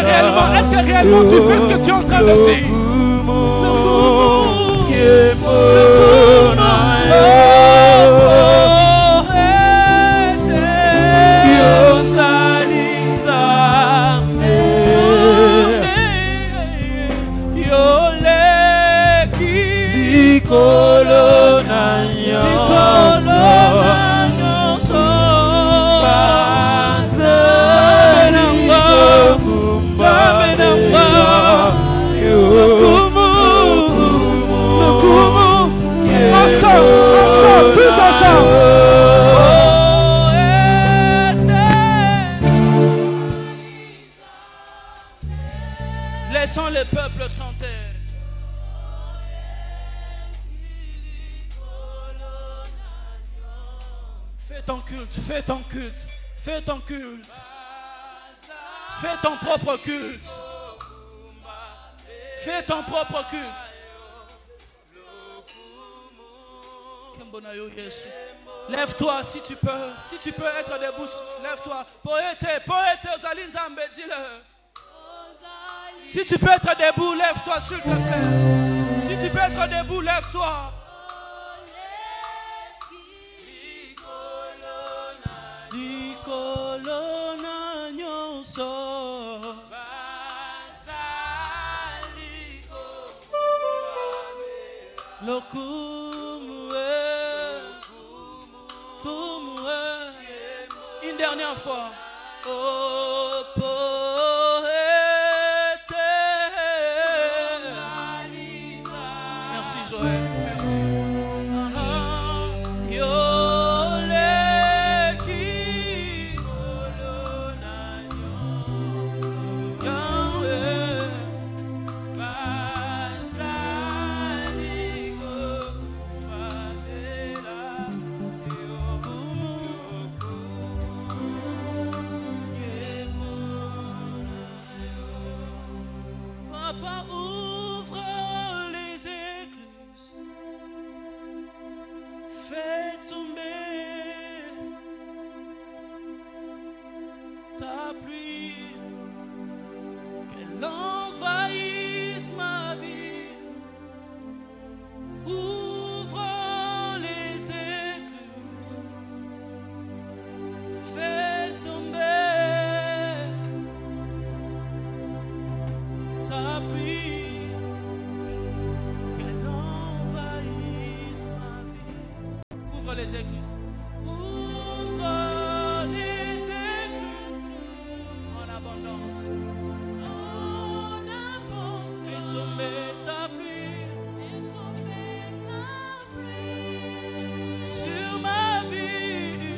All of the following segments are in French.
est-ce que réellement tu fais ce que tu es en train de dire? Tous ensemble. Laissons le peuple chanter. Fais ton culte, fais ton culte, fais ton culte. Fais ton propre culte. Fais ton propre culte. Lève-toi si tu peux. Si tu peux être debout, lève-toi. Poète, Osaline Zambé, dis-le. Si tu peux être debout, lève-toi s'il te plaît. Si tu peux être debout, lève-toi. Une dernière fois. Oh, poète. Merci Joël, merci. Papa, ouvre les écluses, fais tomber ta pluie, qu'elle envahisse ma vie. Ouvre les écluses, fais tomber ta pluie, qu'elle envahisse ma vie. Ouvre les écluses. Ouvre les écluses en abondance. En abondance. Fais tomber ta pluie. Sur ma vie.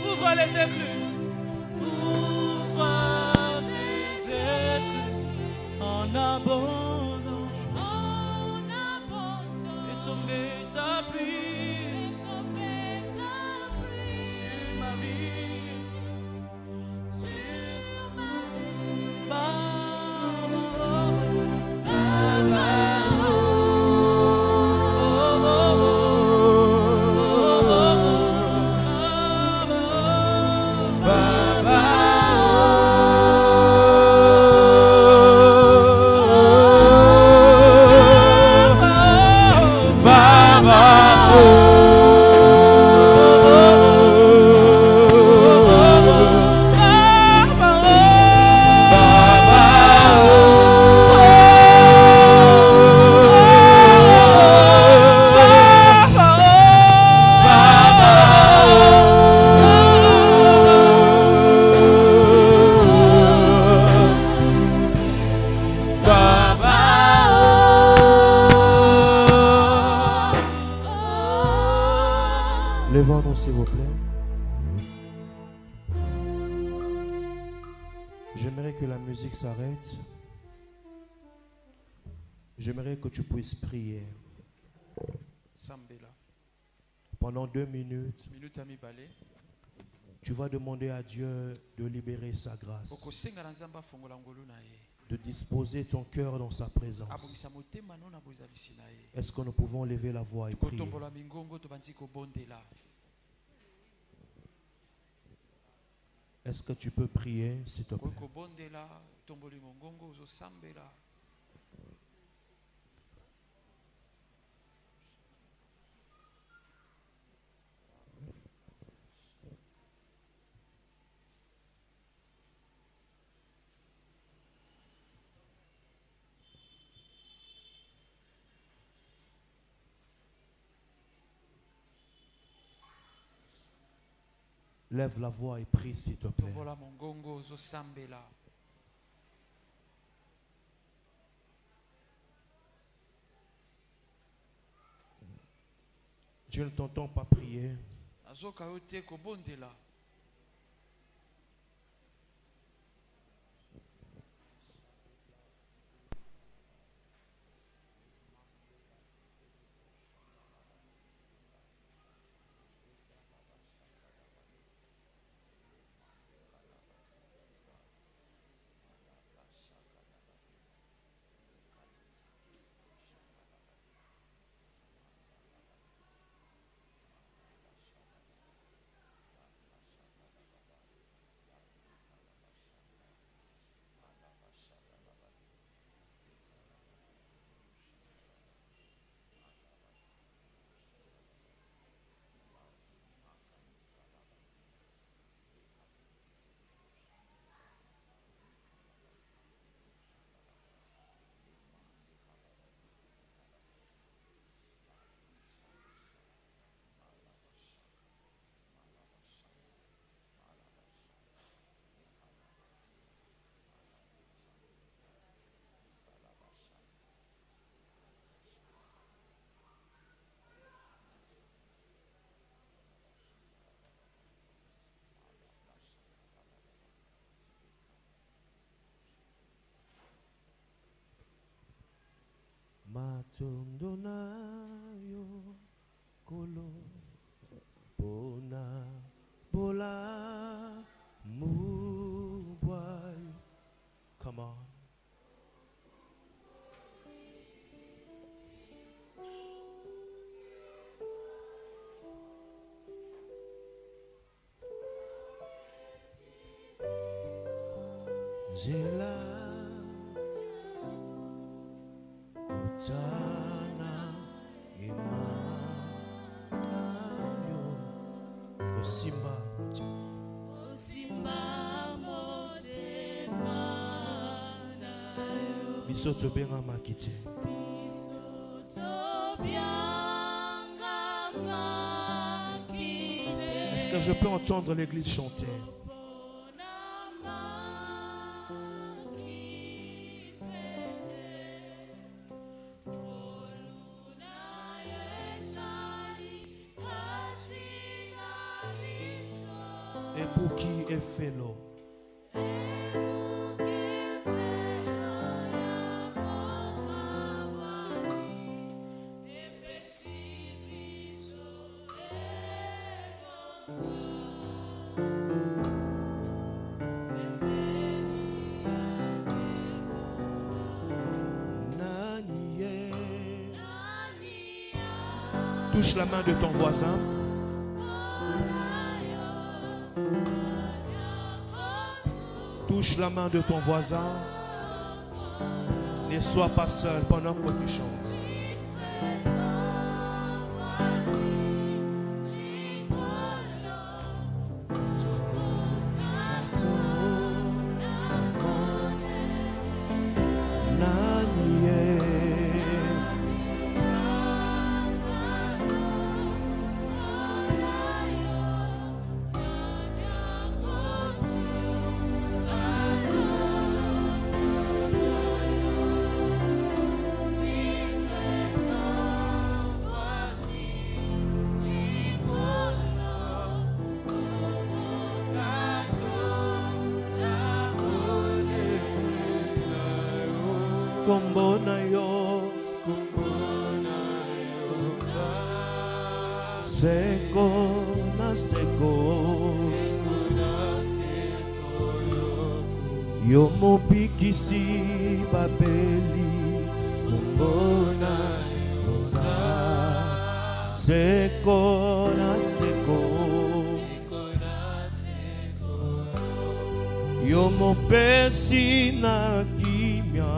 Ouvre les écluses. Ouvre les écluses en abondance. Fais tomber ta pluie sur ma vie. Sur ma vie. Levons-nous s'il vous plaît. J'aimerais que la musique s'arrête. J'aimerais que tu puisses prier. Pendant 2 minutes, tu vas demander à Dieu de libérer sa grâce, de disposer ton cœur dans sa présence. Est-ce que nous pouvons lever la voix et prier? Est-ce que tu peux prier, s'il te plaît? Lève la voix et prie, s'il te plaît. Je ne t'entends pas prier. Matondo na yo kolo bona bola mubwai. Come on. Zela Otana Imanayo Osimba Motema Bisoto Benga Makite. Est-ce que je peux entendre l'église chanter? Ebuki efelo. Touche la main de ton voisin. Touche la main de ton voisin. Ne sois pas seul pendant que tu chantes. Kombona yo, seko na seko, yo mopikisi babeli. Kombona yo seko na seko, Yo mon pesi na kimia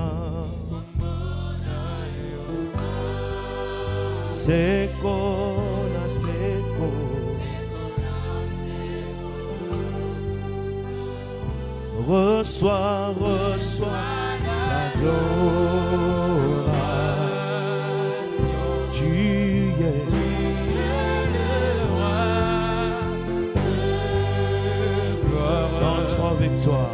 Seko na seko Reçois, reçois l'adoration. Tu es le roi. Notre victoire.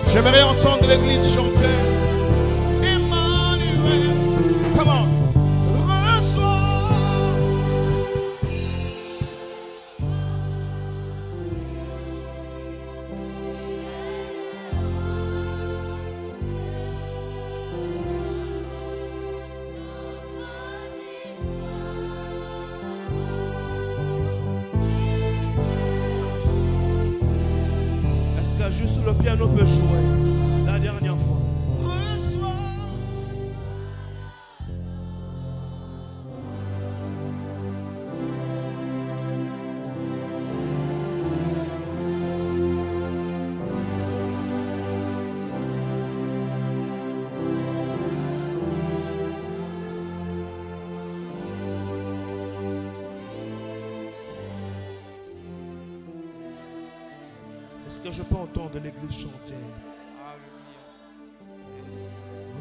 J'aimerais entendre l'église chanter. Emmanuel, come on. Reçois. Est-ce que juste le piano peut jouer? La dernière fois. Reçois. Est-ce que je peux entendre l'église chanter?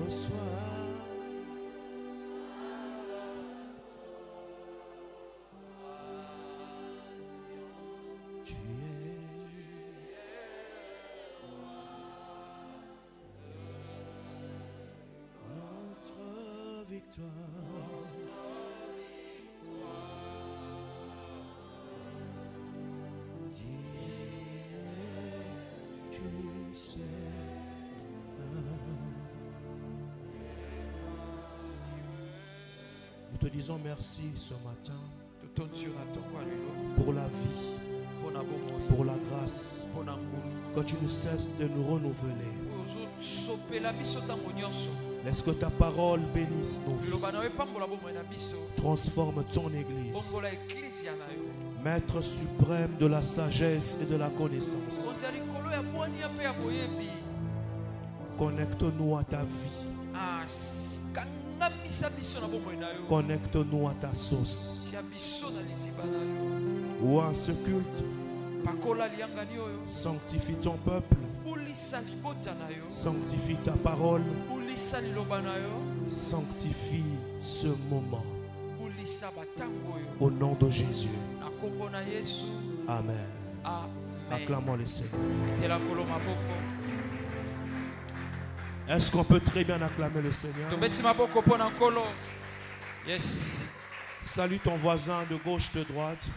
Reçois. Tu es notre victoire. Tu sais. Nous te disons merci ce matin pour la vie, pour la grâce, que tu ne cesses de nous renouveler. Laisse que ta parole bénisse nos vies. Transforme ton église. Maître suprême de la sagesse et de la connaissance. Connecte-nous à ta vie. Connecte-nous à ta sauce. Ou en ce culte, sanctifie ton peuple. Sanctifie ta parole. Sanctifie ce moment. Au nom de Jésus. Amen. Acclamons le Seigneur. Est-ce qu'on peut très bien acclamer le Seigneur? Yes. Salue ton voisin de gauche, de droite.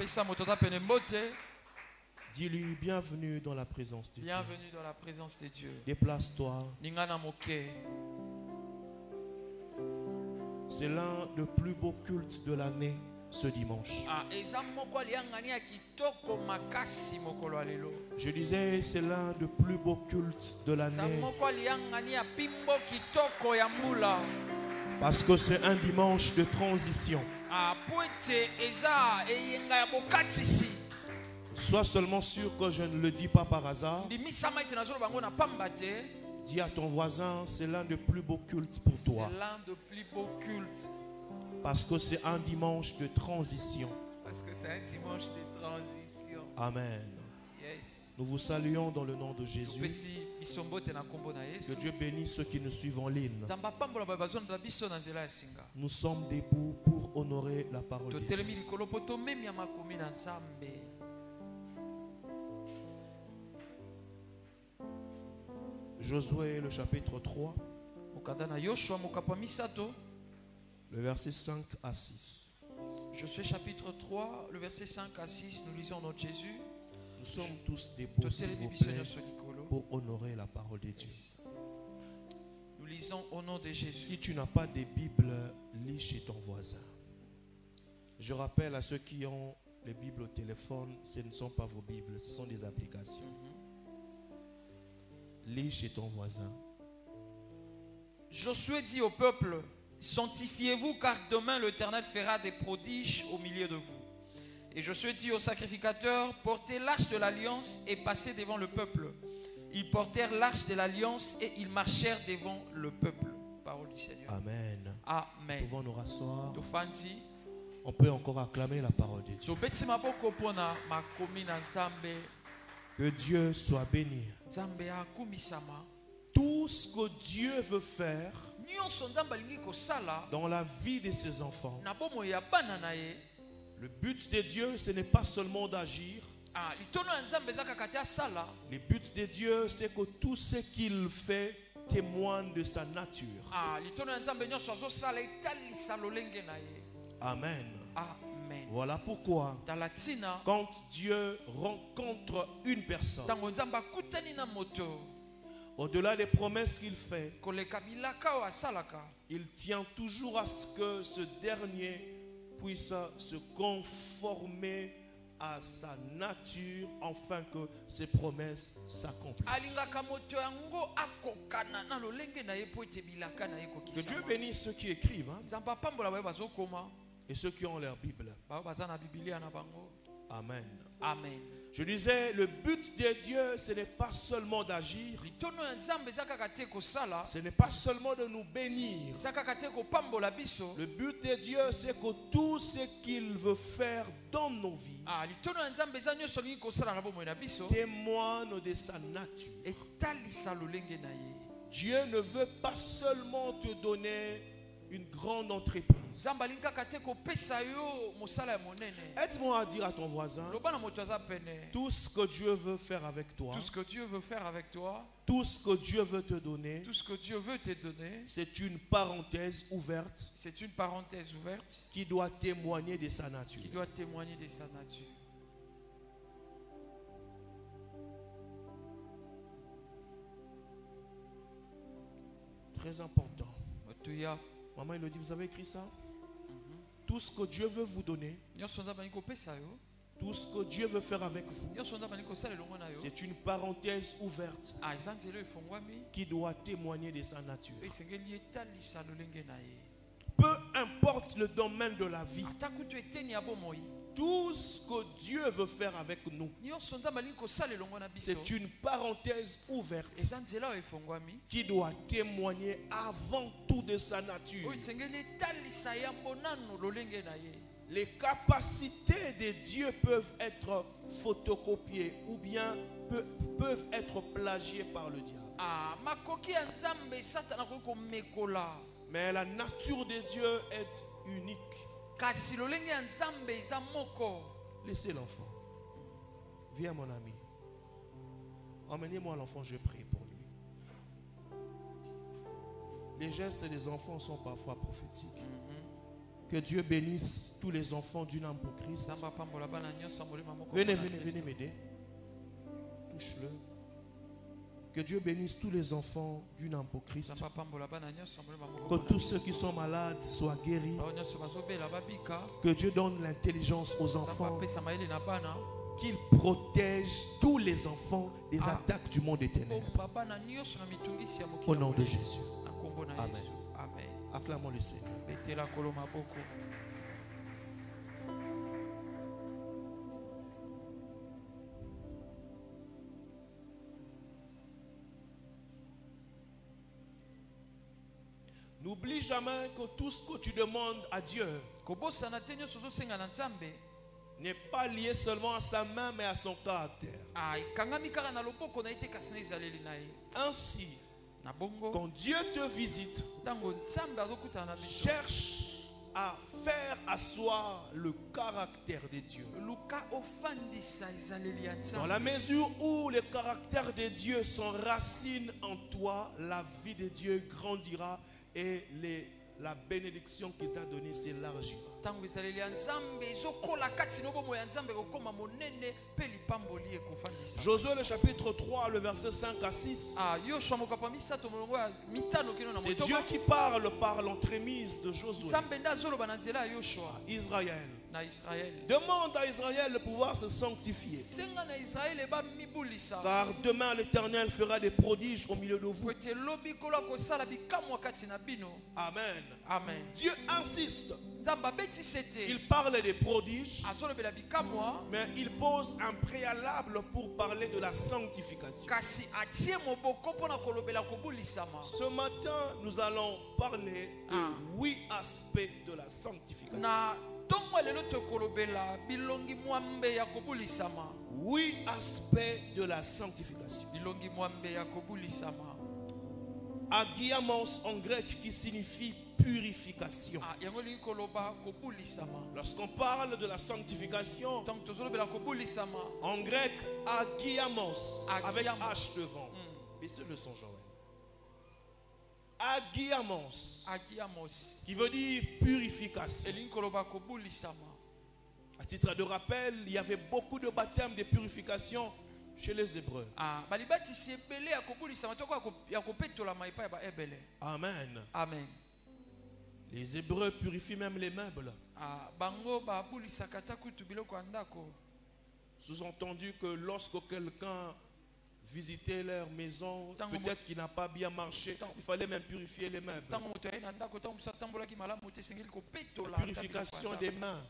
Dis-lui bienvenue dans la présence de Dieu. Bienvenue dans la présence de Dieu. Déplace-toi. C'est l'un des plus beaux cultes de l'année ce dimanche. Je disais, c'est l'un des plus beaux cultes de l'année. Parce que c'est un dimanche de transition. Sois seulement sûr que je ne le dis pas par hasard. Dis à ton voisin, c'est l'un des plus beaux cultes pour toi. C'est l'un des plus beaux cultes. Parce que c'est un dimanche de transition. Parce que c'est un dimanche de transition. Amen. Yes. Nous vous saluons dans le nom de Jésus. Que Dieu bénisse ceux qui nous suivent en ligne. Nous sommes debout pour honorer la parole de Dieu. Josué le chapitre 3, le verset 5 à 6. Josué chapitre 3, le verset 5 à 6, nous lisons notre Jésus. Nous sommes tous debout, s'il vous plaît, pour honorer la parole de Dieu. Nous lisons au nom de Jésus. Si tu n'as pas de Bible, lis chez ton voisin. Je rappelle à ceux qui ont les Bibles au téléphone, ce ne sont pas vos Bibles, ce sont des applications. Lis chez ton voisin. Josué dit au peuple, sanctifiez-vous car demain l'Éternel fera des prodiges au milieu de vous. Et Josué dit aux sacrificateurs, portez l'arche de l'alliance et passez devant le peuple. Ils portèrent l'arche de l'alliance et ils marchèrent devant le peuple. Parole du Seigneur. Amen. Amen. Pouvons nous rasseoir. On peut encore acclamer la parole de Dieu. Que Dieu soit béni. Tout ce que Dieu veut faire dans la vie de ses enfants, le but de Dieu, ce n'est pas seulement d'agir. Le but de Dieu, c'est que tout ce qu'il fait témoigne de sa nature. Amen. Amen. Voilà pourquoi, quand Dieu rencontre une personne, au-delà des promesses qu'il fait, il tient toujours à ce que ce dernier puisse se conformer à sa nature afin que ses promesses s'accomplissent. Que Dieu bénisse ceux qui écrivent, et ceux qui ont leur Bible. Amen. Amen. Je disais, le but de Dieu, ce n'est pas seulement d'agir. Ce n'est pas seulement de nous bénir. Le but de Dieu, c'est que tout ce qu'il veut faire dans nos vies témoigne de sa nature. Dieu ne veut pas seulement te donner une grande entreprise. Aide-moi à dire à ton voisin, tout ce que Dieu veut faire avec toi, tout ce que Dieu veut faire avec toi, tout ce que Dieu veut te donner, tout ce que Dieu veut te donner, c'est une parenthèse ouverte, c'est une parenthèse ouverte qui doit témoigner de sa nature. Qui doit témoigner de sa nature. Très important. Maman, il nous dit, vous avez écrit ça? Tout ce que Dieu veut vous donner, tout ce que Dieu veut faire avec vous, c'est une parenthèse ouverte qui doit témoigner de sa nature. Peu importe le domaine de la vie, tout ce que Dieu veut faire avec nous, c'est une parenthèse ouverte qui doit témoigner avant tout de sa nature. Les capacités de Dieu peuvent être photocopiées ou bien peuvent être plagiées par le diable. Mais la nature de Dieu est unique. Laissez l'enfant. Viens mon ami. Emmenez-moi l'enfant, je prie pour lui. Les gestes des enfants sont parfois prophétiques. Que Dieu bénisse tous les enfants d'une âme pour Christ. Venez m'aider. Touche-le. Que Dieu bénisse tous les enfants d'une âme pour Christ. Que tous ceux qui sont malades soient guéris. Que Dieu donne l'intelligence aux enfants. Qu'il protège tous les enfants des attaques du monde des ténèbres. Au nom de Jésus. Amen. Acclamons le Seigneur. N'oublie jamais que tout ce que tu demandes à Dieu n'est pas lié seulement à sa main, mais à son caractère. Ainsi, quand Dieu te visite, cherche à faire asseoir le caractère de Dieu. Dans la mesure où le caractère de Dieu s'enracine en toi, la vie de Dieu grandira et la bénédiction qu'il t'a donnée s'élargira. Josué le chapitre 3, le verset 5 à 6. C'est Dieu qui parle par l'entremise de Josué. Israël. Demande à Israël de pouvoir se sanctifier. Car demain l'Éternel fera des prodiges au milieu de vous. Amen. Amen. Dieu insiste. Il parle des prodiges, mais il pose un préalable pour parler de la sanctification. Ce matin, nous allons parler de 8 aspects de la sanctification. 8 aspects de la sanctification. Agiamos en grec qui signifie purification. Lorsqu'on parle de la sanctification, en grec, agiamos, avec H devant. Baissez le son, Joël. Agiamos, qui veut dire purification. À titre de rappel, il y avait beaucoup de baptêmes de purification chez les Hébreux. Amen. Amen. Les Hébreux purifient même les meubles. Sous-entendu que lorsque quelqu'un visitait leur maison, peut-être qu'il n'a pas bien marché, il fallait même purifier les meubles. La purification des mains.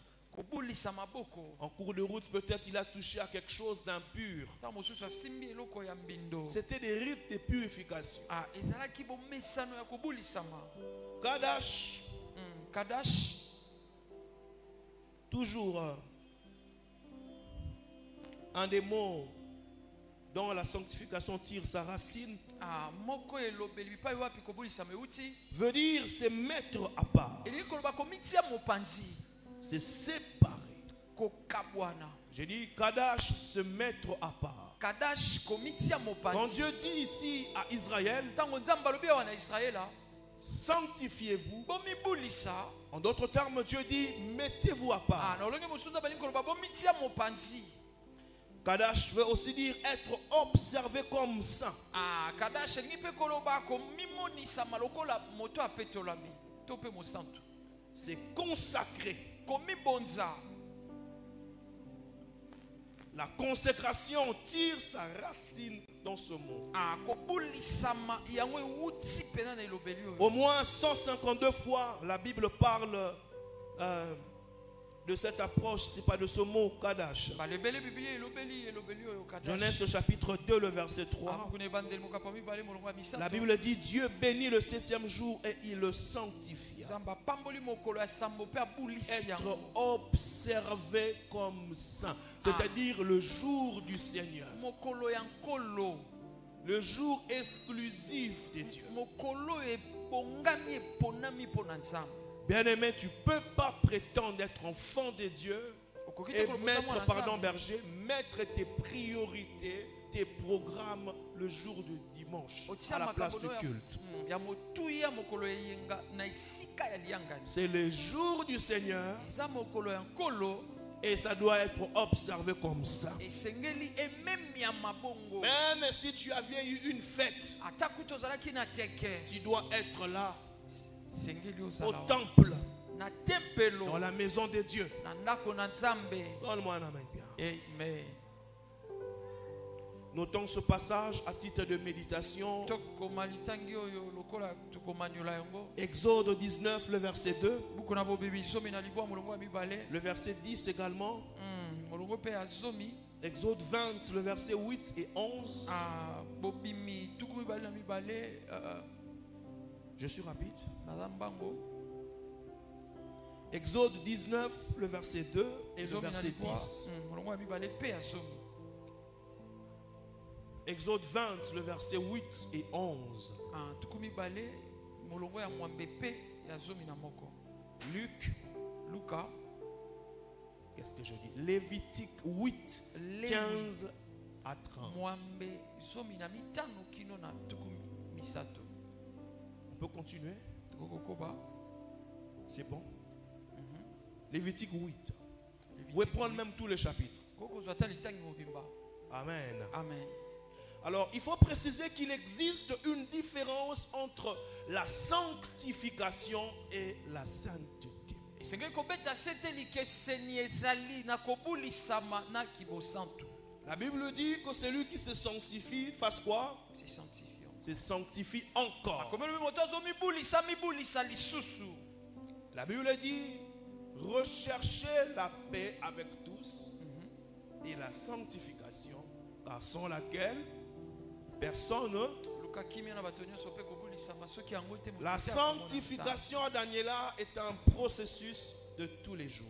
En cours de route, peut-être il a touché à quelque chose d'impur. C'était des rites de purification. Kadash, toujours un des mots dont la sanctification tire sa racine, veut dire se mettre à part. C'est séparé. J'ai dit Kadash, se mettre à part. Quand Dieu dit ici à Israël, sanctifiez-vous. En d'autres termes, Dieu dit mettez-vous à part. Kadash veut aussi dire être observé comme saint. C'est consacré. La consécration tire sa racine dans ce mot. Au moins 152 fois, la Bible parle de cette approche, c'est pas de ce mot Kadash. Genèse le chapitre 2, le verset 3. La Bible dit Dieu bénit le 7e jour et il le sanctifia. Être observé comme saint, c'est-à-dire le jour du Seigneur, le jour exclusif de Dieu. Bien-aimé, tu ne peux pas prétendre être enfant de Dieu et mettre tes priorités, tes programmes le jour du dimanche à la place du culte. C'est le jour du Seigneur et ça doit être observé comme ça. Même si tu avais eu une fête, tu dois être là au temple, dans la maison de Dieu. Donne-moi un amen bien. Amen. Notons ce passage à titre de méditation. Exode 19, le verset 2. Le verset 10 également. Exode 20, le verset 8 et 11. Je suis rapide. Exode 19, le verset 2 et le verset 10. Exode 20, le verset 8 et 11. Luc, qu'est-ce que je dis? Lévitique 8, 15 à 30. On peut continuer? C'est bon? Lévitique 8. Vous pouvez prendre même tous les chapitres. Amen. Amen. Alors, il faut préciser qu'il existe une différence entre la sanctification et la sainteté. La Bible dit que celui qui se sanctifie fasse quoi? Se sanctifie encore. La Bible dit recherchez la paix avec tous et la sanctification, car sans laquelle personne. La sanctification à Daniela est un processus de tous les jours.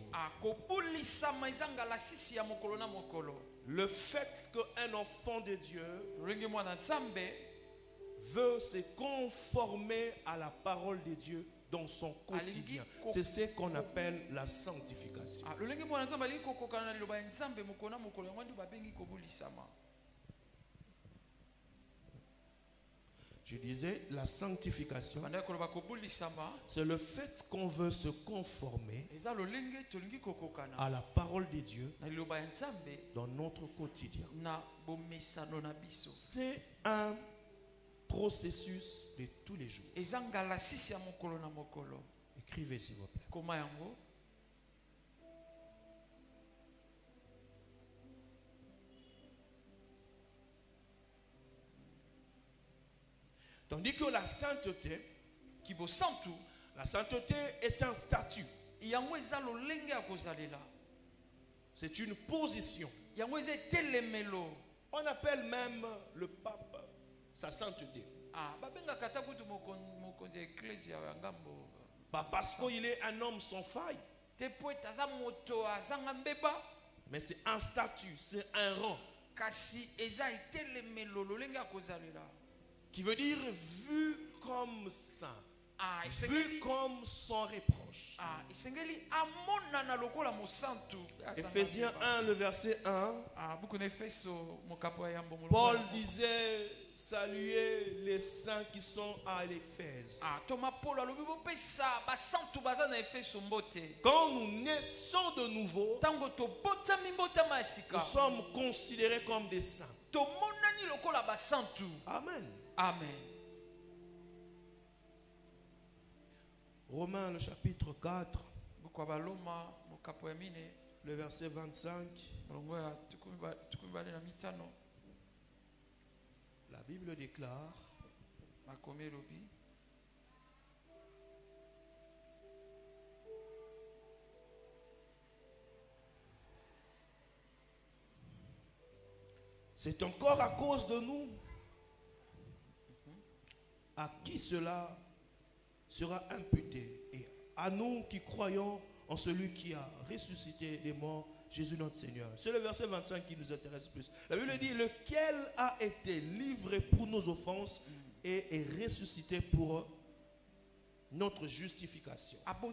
Le fait qu'un enfant de Dieu veut se conformer à la parole de Dieu dans son quotidien, c'est ce qu'on appelle la sanctification. Je disais, la sanctification, c'est le fait qu'on veut se conformer à la parole de Dieu dans notre quotidien. C'est un processus de tous les jours. Écrivez s'il vous plaît. Tandis que la sainteté est un statut. C'est une position. On appelle même le pape sa sainteté. Pas parce qu'il est un homme sans faille. Mais c'est un statut, c'est un rang. Qui veut dire vu comme saint, vu comme sans reproche. Ephésiens 1, le verset 1. Paul disait saluer les saints qui sont à l'Éphèse. Quand nous naissons de nouveau, nous sommes considérés comme des saints. Amen. Amen. Romains le chapitre 4, le verset 25. La Bible déclare: c'est encore à cause de nous à qui cela sera imputé, et à nous qui croyons en celui qui a ressuscité des morts, Jésus notre Seigneur. C'est le verset 25 qui nous intéresse plus. La Bible dit: lequel a été livré pour nos offenses et est ressuscité pour notre justification. Amen.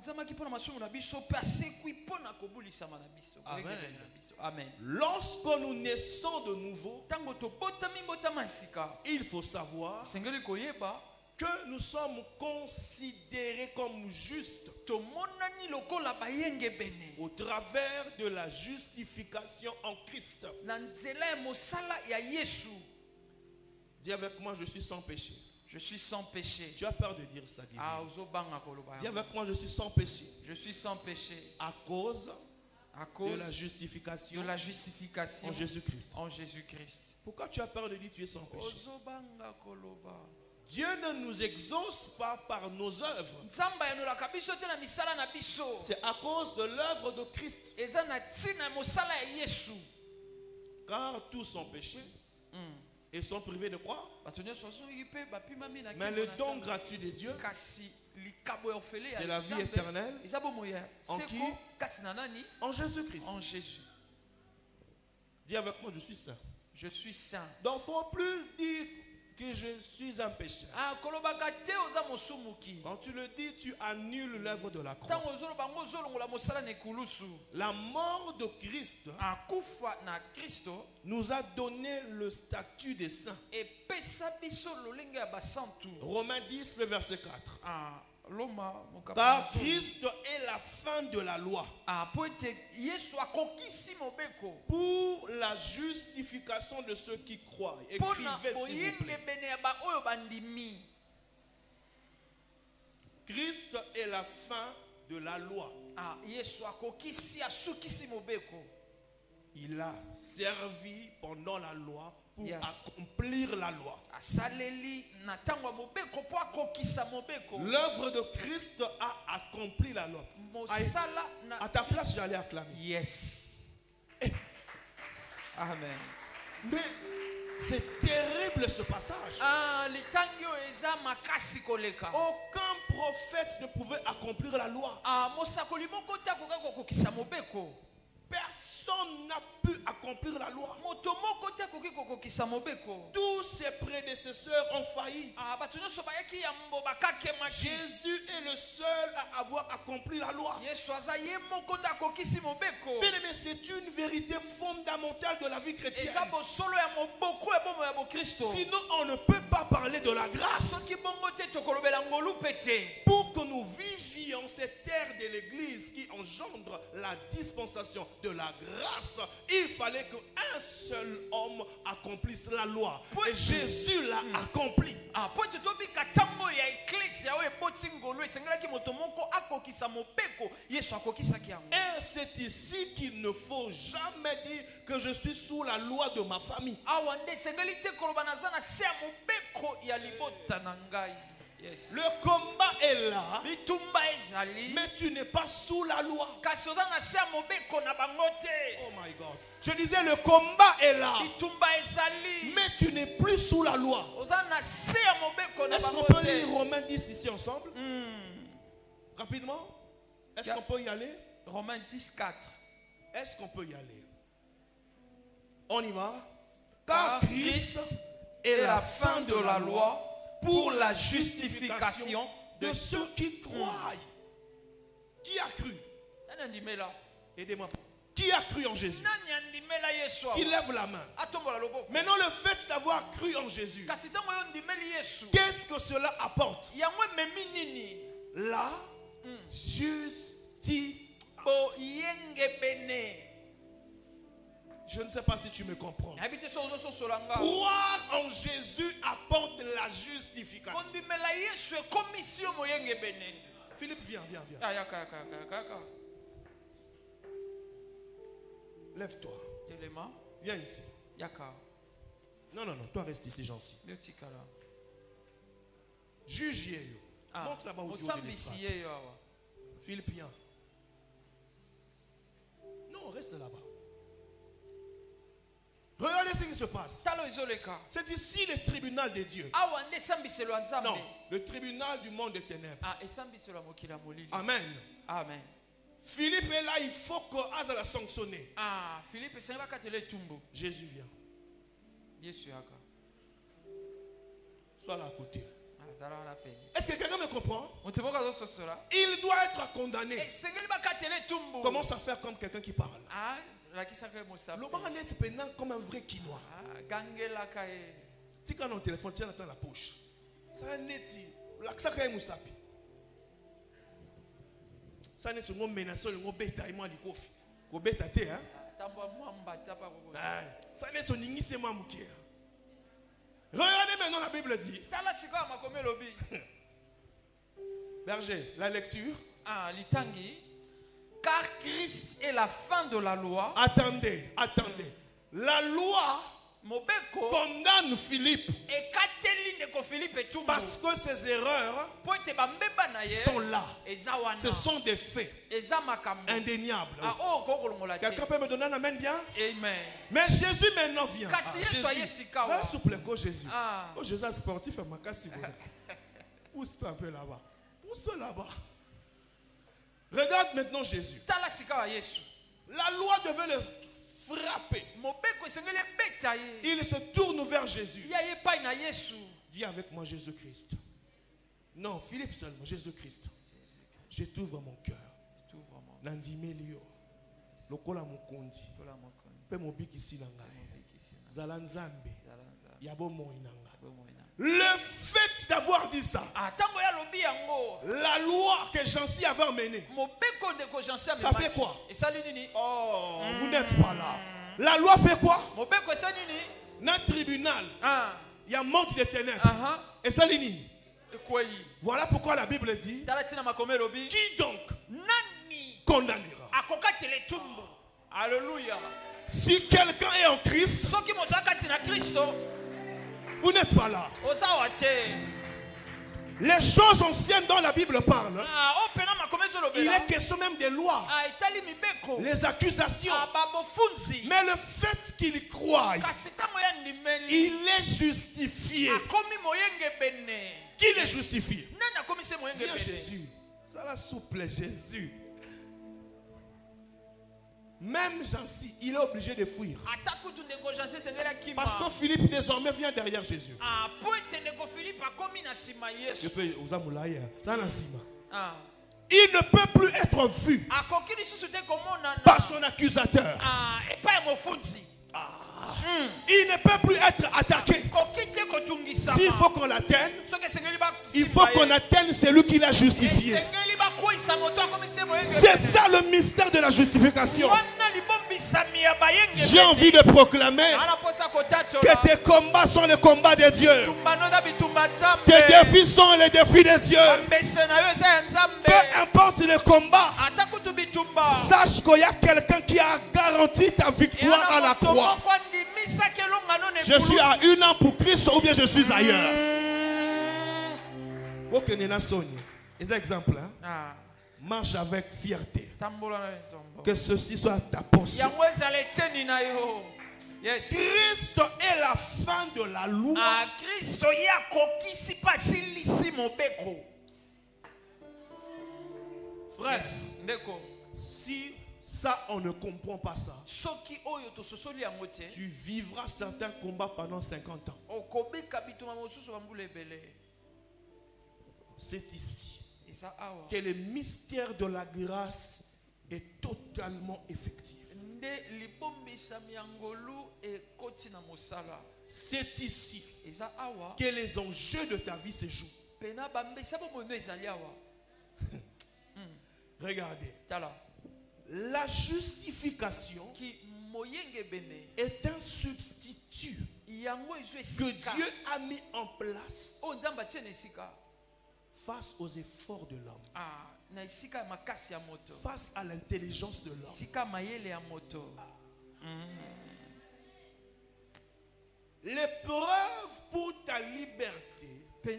Amen. Lorsque nous naissons de nouveau, il faut savoir que nous sommes considérés comme justes au travers de la justification en Christ. Dis avec moi: je suis sans péché. Je suis sans péché. Tu as peur de dire ça, dis avec moi: je suis sans péché. Je suis sans péché. À cause de la justification en Jésus-Christ. En Jésus-Christ. Pourquoi tu as peur de dire tu es sans péché? Dieu ne nous exauce pas par nos œuvres. C'est à cause de l'œuvre de Christ. Car tous sont péchés Ils sont privés de quoi? Mais le don gratuit de Dieu, c'est la vie éternelle. En qui? En Jésus-Christ. En Jésus. Dis avec moi, je suis saint. Je suis saint. Donc, il ne faut plus dire que je suis un pécheur. Quand tu le dis, tu annules l'œuvre de la croix. La mort de Christ nous a donné le statut des saints. Romains 10, le verset 4. Car Christ est la fin de la loi pour la justification de ceux qui croient. Écrivez s'il vous plaît. Christ est la fin de la loi. Il a servi pendant la loi pour accomplir la loi. L'œuvre de Christ a accompli la loi. À ta place, j'allais acclamer. Yes. Amen. Mais c'est terrible ce passage. Aucun prophète ne pouvait accomplir la loi. Personne n'a pu accomplir la loi. Tous ses prédécesseurs ont failli. Jésus est le seul à avoir accompli la loi. Bien aimé, c'est une vérité fondamentale de la vie chrétienne. Sinon, on ne peut pas parler de la grâce. Pour que nous vivions cette ère de l'Église qui engendre la dispensation de la grâce, il fallait qu'un seul homme accomplisse la loi. Et Jésus l'a accompli. Et c'est ici qu'il ne faut jamais dire que je suis sous la loi de ma famille. Yes. Le combat est là, mais tu n'es pas sous la loi. Oh my God. Je disais, le combat est là, mais tu n'es plus sous la loi. Est-ce qu'on peut lire Romains 10 ici ensemble? Rapidement. Est-ce qu'on peut y aller? Romains 10, 4. Est-ce qu'on peut y aller? On y va. Car Christ est la fin de la loi pour la justification de ceux qui croient. Qui a cru? Aidez-moi. Qui a cru en Jésus? Qui lève la main. Maintenant, le fait d'avoir cru en Jésus, qu'est-ce que cela apporte? La justice. Je ne sais pas si tu me comprends. Croire en Jésus apporte la justification. Philippe, viens. Lève-toi. Viens ici. Non, toi reste ici, j'en suis. Juge. Montre là-bas au niveau de l'estrade. Philippe, viens. Non, reste là-bas. Regardez ce qui se passe. C'est ici le tribunal de Dieu. Non, le tribunal du monde des ténèbres. Amen. Philippe est là, il faut que Azala sanctionne. Jésus vient. Sois là à côté. Est-ce que quelqu'un me comprend? Il doit être condamné. Commence à faire comme quelqu'un qui parle. Le pendant comme un vrai quinois. Tu as ton téléphone, tiens dans la poche. Ça n'est pas ça que Moussapi. Ça n'est pas menaçant le bêta et moi du kofi. Ko bêta té hein. Ça n'est pas ningi c'est moi mouké. Regardez maintenant la Bible dit. Berger, la lecture. Car Christ est la fin de la loi. Attendez. La loi Mobeko condamne Philippe ekateli ndeko Philippe etumbu. parce que ses erreurs Po ete bambeba na ye sont là. eza wana. Ce sont des faits Eza makambo. indéniables. Ah oh kokolongola te. Quelqu'un peut me donner un amen bien? Amen. Mais Jésus maintenant vient. Kasi Yesu ayesika wa. Ça souple que Jésus. Ah. Oh, Jésus est sportif, mais kasi voilà. Pousse-toi un peu là-bas. Pousse-toi là-bas. Regarde maintenant Jésus. Tala sika wa Yesu. La loi devait le frapper. Mobeko esengeli ebeta ye. Il se tourne vers Jésus. Ya ye epai na Yesu. Dis avec moi Jésus-Christ. Non, Philippe seulement, Jésus-Christ. Je t'ouvre mon cœur. Nandimeli yo. Lokola mukundi. Pe mobiki sinangai. Zala nzambe. Yabo moinanga. Le fait d'avoir dit ça, la loi que Jansi avait emmenée, ça fait quoi? Oh, vous n'êtes pas là. La loi fait quoi? Dans le tribunal, il y a monde des ténèbres. Et ça, voilà pourquoi la Bible dit, qui donc condamnera? Alléluia. Si quelqu'un est en Christ, vous n'êtes pas là. Les choses anciennes dont la Bible parle, il est question même des lois, les accusations. Mais le fait qu'il croie, il est justifié. Qui les justifie? Viens Jésus. Ça la souple Jésus. Même Jansi, il est obligé de fuir. Parce que Philippe désormais vient derrière Jésus. Il ne peut plus être vu par son accusateur. Il ne peut plus être attaqué. S'il faut qu'on l'atteigne, il faut qu'on atteigne celui qui l'a justifié. C'est ça le mystère de la justification. J'ai envie de proclamer que tes combats sont les combats de Dieu. Tes défis sont les défis de Dieu. Peu importe le combat, sache qu'il y a quelqu'un qui a garanti ta victoire à la croix. Je suis à une an pour Christ ou bien je suis ailleurs. C'est exemple. Marche avec fierté. Que ceci soit ta portion. Christ est la fin de la loi. Frère, si ça on ne comprend pas ça, tu vivras certains combats pendant 50 ans. C'est ici que le mystère de la grâce est totalement effectif. C'est ici que les enjeux de ta vie se jouent. Regardez. La justification est un substitut que Dieu a mis en place face aux efforts de l'homme, face à l'intelligence de l'homme. L'épreuve pour ta liberté ne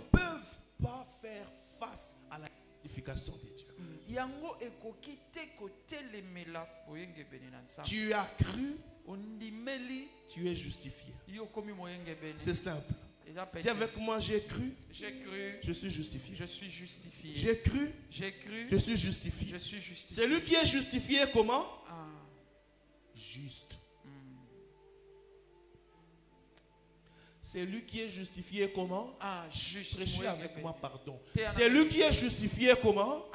peuvent pas faire face à la justification de Dieu. Tu as cru, tu es justifié. C'est simple. Dis avec moi, j'ai cru, je suis justifié. J'ai cru, je suis justifié. Celui qui est justifié comment? Juste. C'est lui qui est justifié comment? Juste. Prêchez avec moi, pardon. C'est lui qui est justifié comment?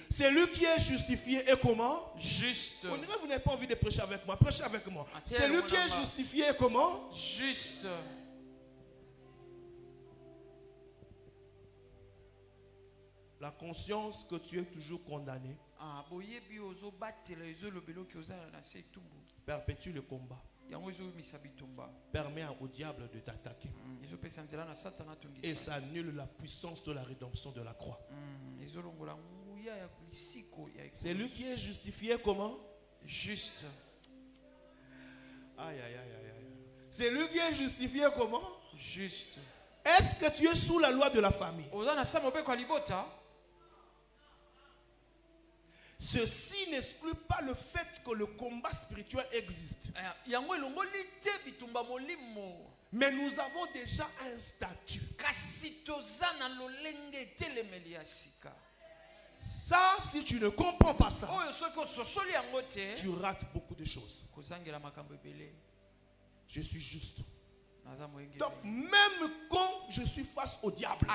C'est lui qui est justifié et comment? Juste. Vous n'avez pas envie de prêcher avec moi. Prêchez avec moi. C'est lui qui est justifié et comment? Juste. La conscience que tu es toujours condamné perpétue le combat. Permet au diable de t'attaquer. Et ça annule la puissance de la rédemption de la croix. C'est lui qui est justifié comment? Juste. Aïe, aïe, aïe, aïe, aïe. C'est lui qui est justifié comment? Juste. Est-ce que tu es sous la loi de la famille? Ceci n'exclut pas le fait que le combat spirituel existe. Mais nous avons déjà un statut. Ça, si tu ne comprends pas ça, tu rates beaucoup de choses. Je suis juste. Donc même quand je suis face au diable,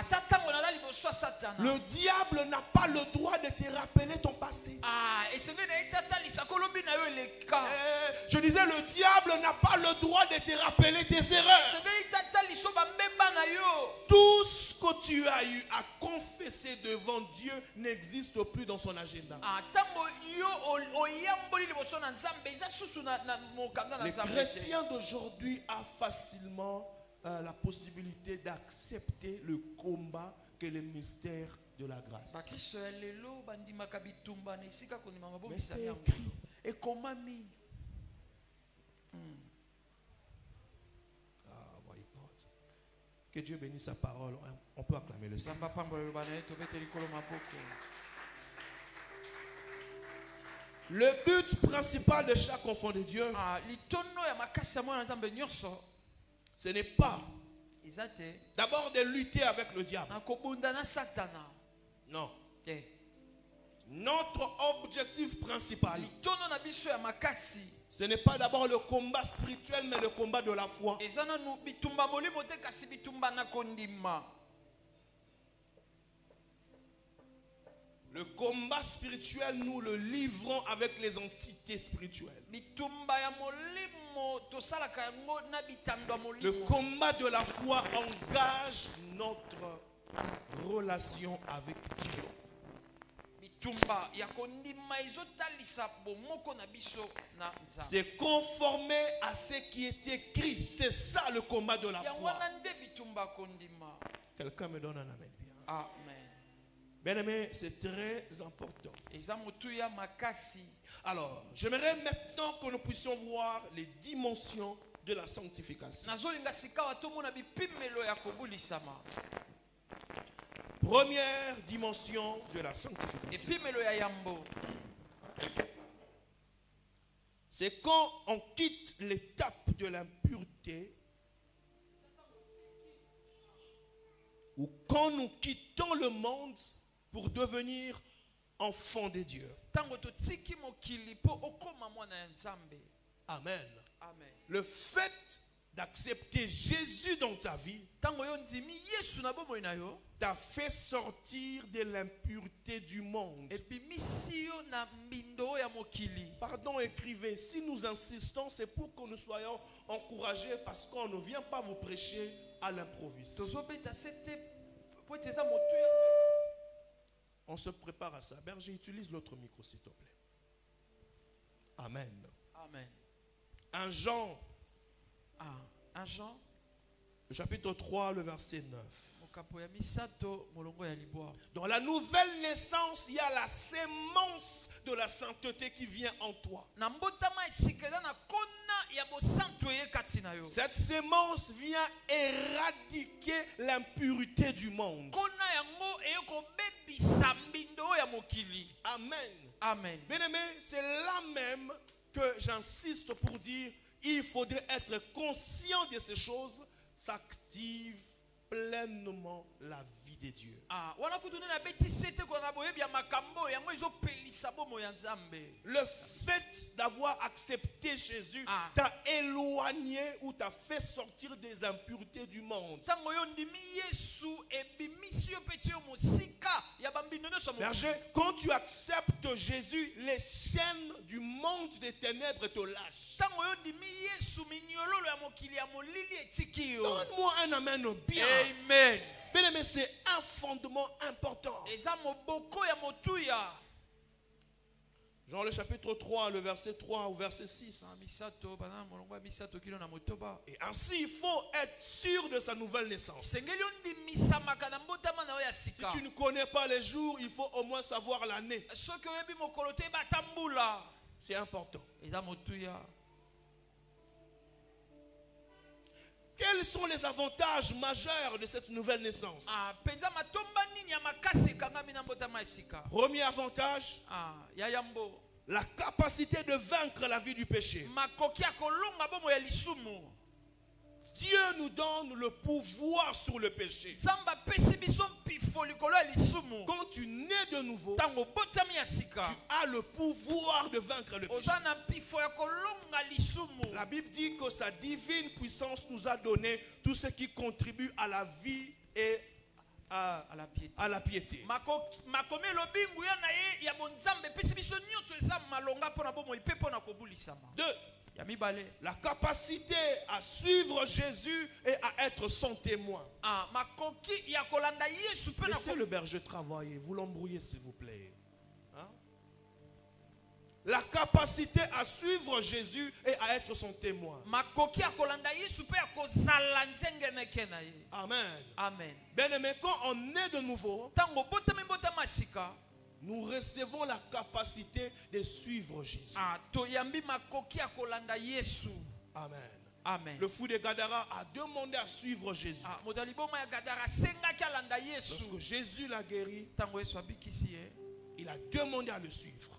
le diable n'a pas le droit de te rappeler ton passé. Je disais, le diable n'a pas le droit de te rappeler tes erreurs. Tout ce que tu as eu à confesser devant Dieu n'existe plus dans son agenda. Les chrétiens d'aujourd'hui ont facilement la possibilité d'accepter le combat que le mystère de la grâce. Mais c'est écrit. Que Dieu bénisse sa parole. On peut acclamer le Seigneur. Le but principal de chaque enfant de Dieu, ce n'est pas d'abord de lutter avec le diable. Non. Notre objectif principal, ce n'est pas d'abord le combat spirituel, mais le combat de la foi. Le combat spirituel, nous le livrons avec les entités spirituelles. Le combat de la foi engage notre relation avec Dieu. C'est conformer à ce qui est écrit. C'est ça le combat de la foi. Quelqu'un me donne un amen bien. Amen. Bien aimé, c'est très important. Alors, j'aimerais maintenant que nous puissions voir les dimensions de la sanctification. Première dimension de la sanctification. C'est quand on quitte l'étape de l'impureté ou quand nous quittons le monde pour devenir enfants de Dieu. Amen. Amen. Le fait d'accepter Jésus dans ta vie t'a fait sortir de l'impureté du monde. Pardon, écrivez. Si nous insistons, c'est pour que nous soyons encouragés parce qu'on ne vient pas vous prêcher à l'improviste. On se prépare à ça. Berger, utilise l'autre micro, s'il te plaît. Amen. Amen. 1 Jean. 1 Jean. Le chapitre 3, le verset 9. Dans la nouvelle naissance, il y a la sémence de la sainteté qui vient en toi. Cette sémence vient éradiquer l'impureté du monde. Amen. Amen. Bien aimé, c'est là même que j'insiste pour dire il faudrait être conscient de ces choses, s'active pleinement la vie de Dieu. Le fait d'avoir accepté Jésus t'a éloigné ou t'a fait sortir des impuretés du monde. Berger, quand tu acceptes Jésus, les chaînes du monde des ténèbres te lâchent. Donne-moi un amen bien. Amen. Bien aimé, c'est un fondement important. Jean le chapitre 3, le verset 3 au verset 6. Et ainsi, il faut être sûr de sa nouvelle naissance. Si tu ne connais pas les jours, il faut au moins savoir l'année. C'est important. Quels sont les avantages majeurs de cette nouvelle naissance? Premier avantage, la capacité de vaincre la vie du péché. Dieu nous donne le pouvoir sur le péché. Quand tu nais de nouveau, tu as le pouvoir de vaincre le péché. La Bible dit que sa divine puissance nous a donné tout ce qui contribue à la vie et à la piété. Deux, la capacité à suivre Jésus et à être son témoin. Laissez le berger travailler. Vous l'embrouillez s'il vous plaît. Hein? La capacité à suivre Jésus et à être son témoin. Amen. Amen. Bien-aimé, quand on est de nouveau, nous recevons la capacité de suivre Jésus. Amen. Amen. Le fou de Gadara a demandé à suivre Jésus. Lorsque Jésus l'a guéri, il a demandé à le suivre.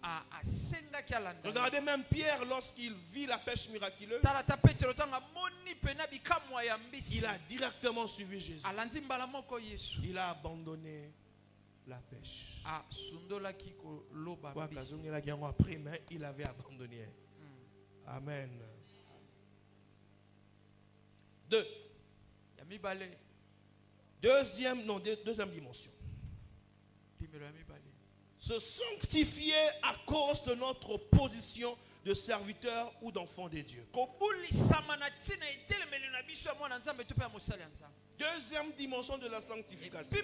Regardez même Pierre lorsqu'il vit la pêche miraculeuse. Il a directement suivi Jésus. Il a abandonné la pêche. Après, mais il avait abandonné. Amen. Deuxième dimension. Se sanctifier à cause de notre position de serviteur ou d'enfant de Dieu. Deuxième dimension de la sanctification.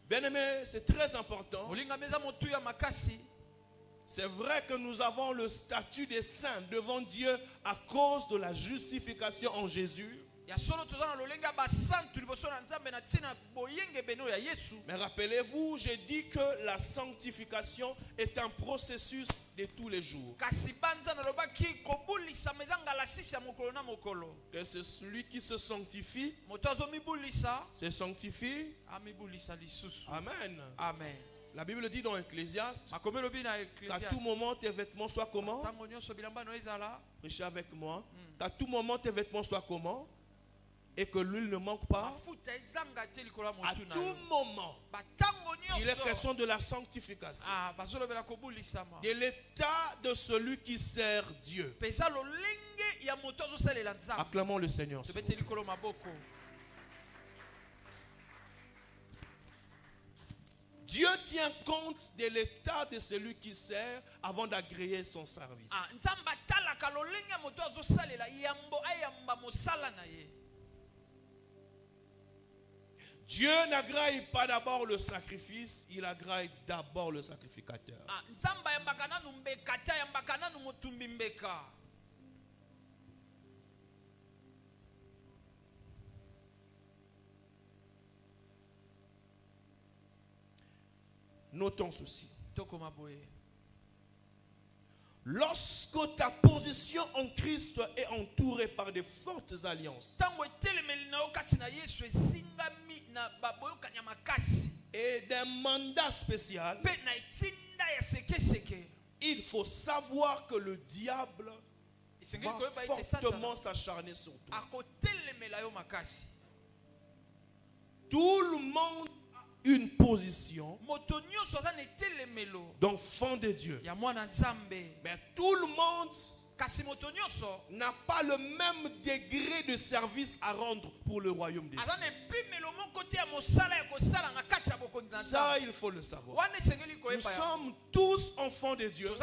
Bien-aimé, c'est très important. C'est vrai que nous avons le statut des saints devant Dieu à cause de la justification en Jésus. Mais rappelez-vous, j'ai dit que la sanctification est un processus de tous les jours. Que c'est celui qui se sanctifie, se sanctifie. Amen. Amen. La Bible dit dans Ecclésiaste qu'à tout moment tes vêtements soient comment? Prêchez avec moi. Qu'à tout moment tes vêtements soient comment? Et que l'huile ne manque pas. À tout moment, il est question de la sanctification. De l'état de celui qui sert Dieu. Acclamons le Seigneur. Dieu tient compte de l'état de celui qui sert avant d'agréer son service. Dieu n'agrée pas d'abord le sacrifice, il agrée d'abord le sacrificateur. Notons ceci. Lorsque ta position en Christ est entourée par de fortes alliances et d'un mandat spécial, il faut savoir que le diable va fortement s'acharner sur toi. Tout le monde a une position d'enfant de Dieu. Mais tout le monde n'a pas le même degré de service à rendre pour le royaume des cieux. Ça, il faut le savoir. Nous sommes tous enfants de Dieu.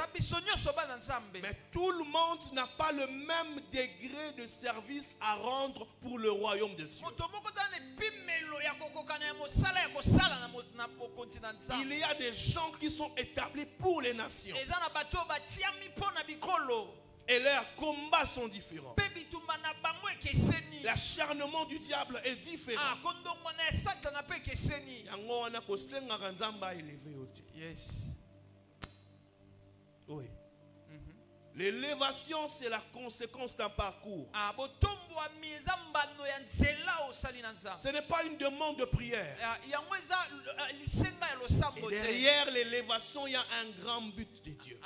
Mais tout le monde n'a pas le même degré de service à rendre pour le royaume des cieux. Il y a des gens qui sont établis pour les nations. Et leurs combats sont différents. L'acharnement du diable est différent. Yes. Oui. L'élévation, c'est la conséquence d'un parcours. Ce n'est pas une demande de prière. Et derrière l'élévation, il y a un grand but de Dieu.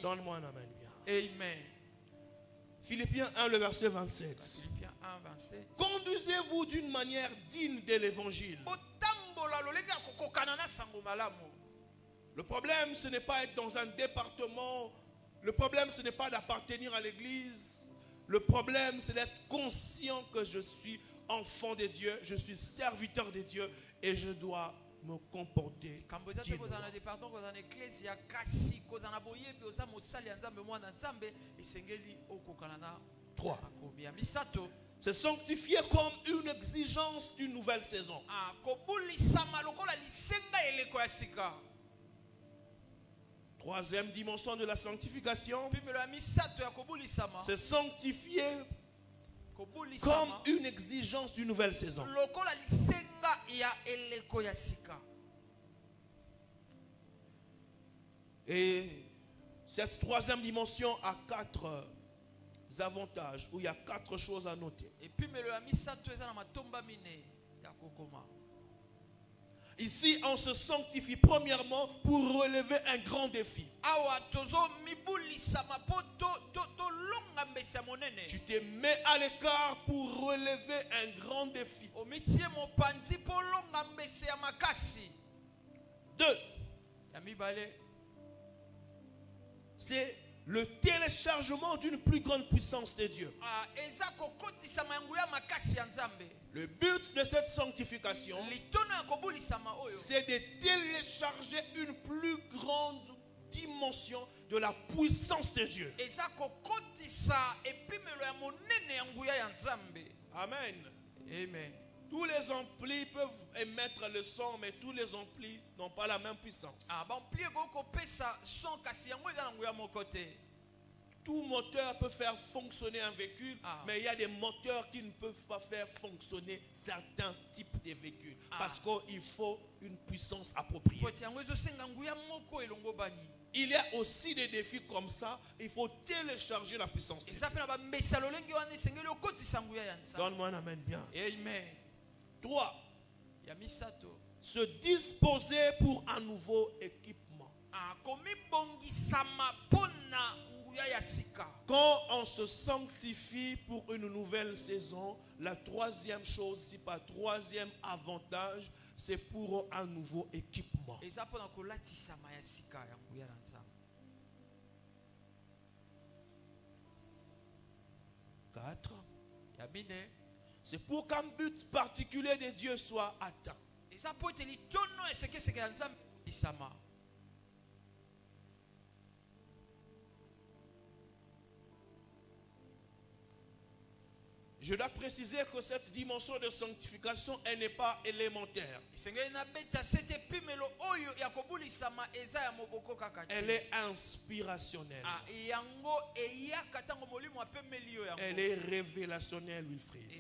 Donne-moi un amen bien. Amen. Philippiens 1, le verset 27. Philippiens 1, 27. Conduisez-vous d'une manière digne de l'évangile. Le problème, ce n'est pas être dans un département. Le problème, ce n'est pas d'appartenir à l'église. Le problème, c'est d'être conscient que je suis enfant de Dieu, je suis serviteur de Dieu et je dois me comporter dignement. 3. Se sanctifier comme une exigence d'une nouvelle saison. Troisième dimension de la sanctification, se sanctifier comme une exigence d'une nouvelle saison. Et cette troisième dimension a 4 avantages, où il y a 4 choses à noter. Ici, on se sanctifie premièrement pour relever un grand défi. Tu te mets à l'écart pour relever un grand défi. 2. C'est le téléchargement d'une plus grande puissance de Dieu. Le but de cette sanctification, c'est de télécharger une plus grande dimension de la puissance de Dieu. Amen. Amen. Tous les amplis peuvent émettre le son, mais tous les amplis n'ont pas la même puissance. Tout moteur peut faire fonctionner un véhicule, mais il y a des moteurs qui ne peuvent pas faire fonctionner certains types de véhicules. Parce qu'il faut une puissance appropriée. Il y a aussi des défis comme ça. Il faut télécharger la puissance de Dieu. Donne-moi un amen bien. Amen. 3. Se disposer pour un nouveau équipement. Quand on se sanctifie pour une nouvelle saison, la troisième chose, si pas troisième avantage, c'est pour un nouveau équipement. 4. C'est pour qu'un but particulier de Dieu soit atteint. Je dois préciser que cette dimension de sanctification, elle n'est pas élémentaire. Elle est inspirationnelle. Elle est révélationnelle, Wilfried.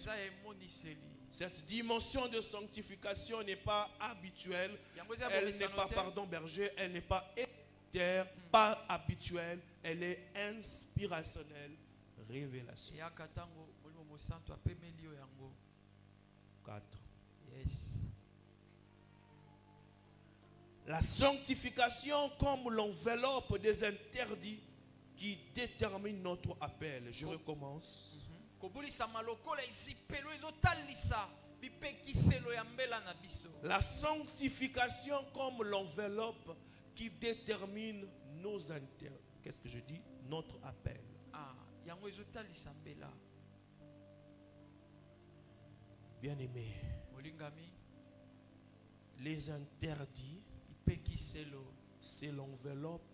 Cette dimension de sanctification n'est pas habituelle. Elle n'est pas, berger, elle n'est pas élémentaire, pas habituelle. Elle est inspirationnelle, révélation. 4. Yes. La sanctification comme l'enveloppe des interdits qui détermine notre appel. Je recommence. La sanctification comme l'enveloppe qui détermine nos interdits. Qu'est-ce que je dis? Notre appel. Bien-aimé, les interdits, c'est l'enveloppe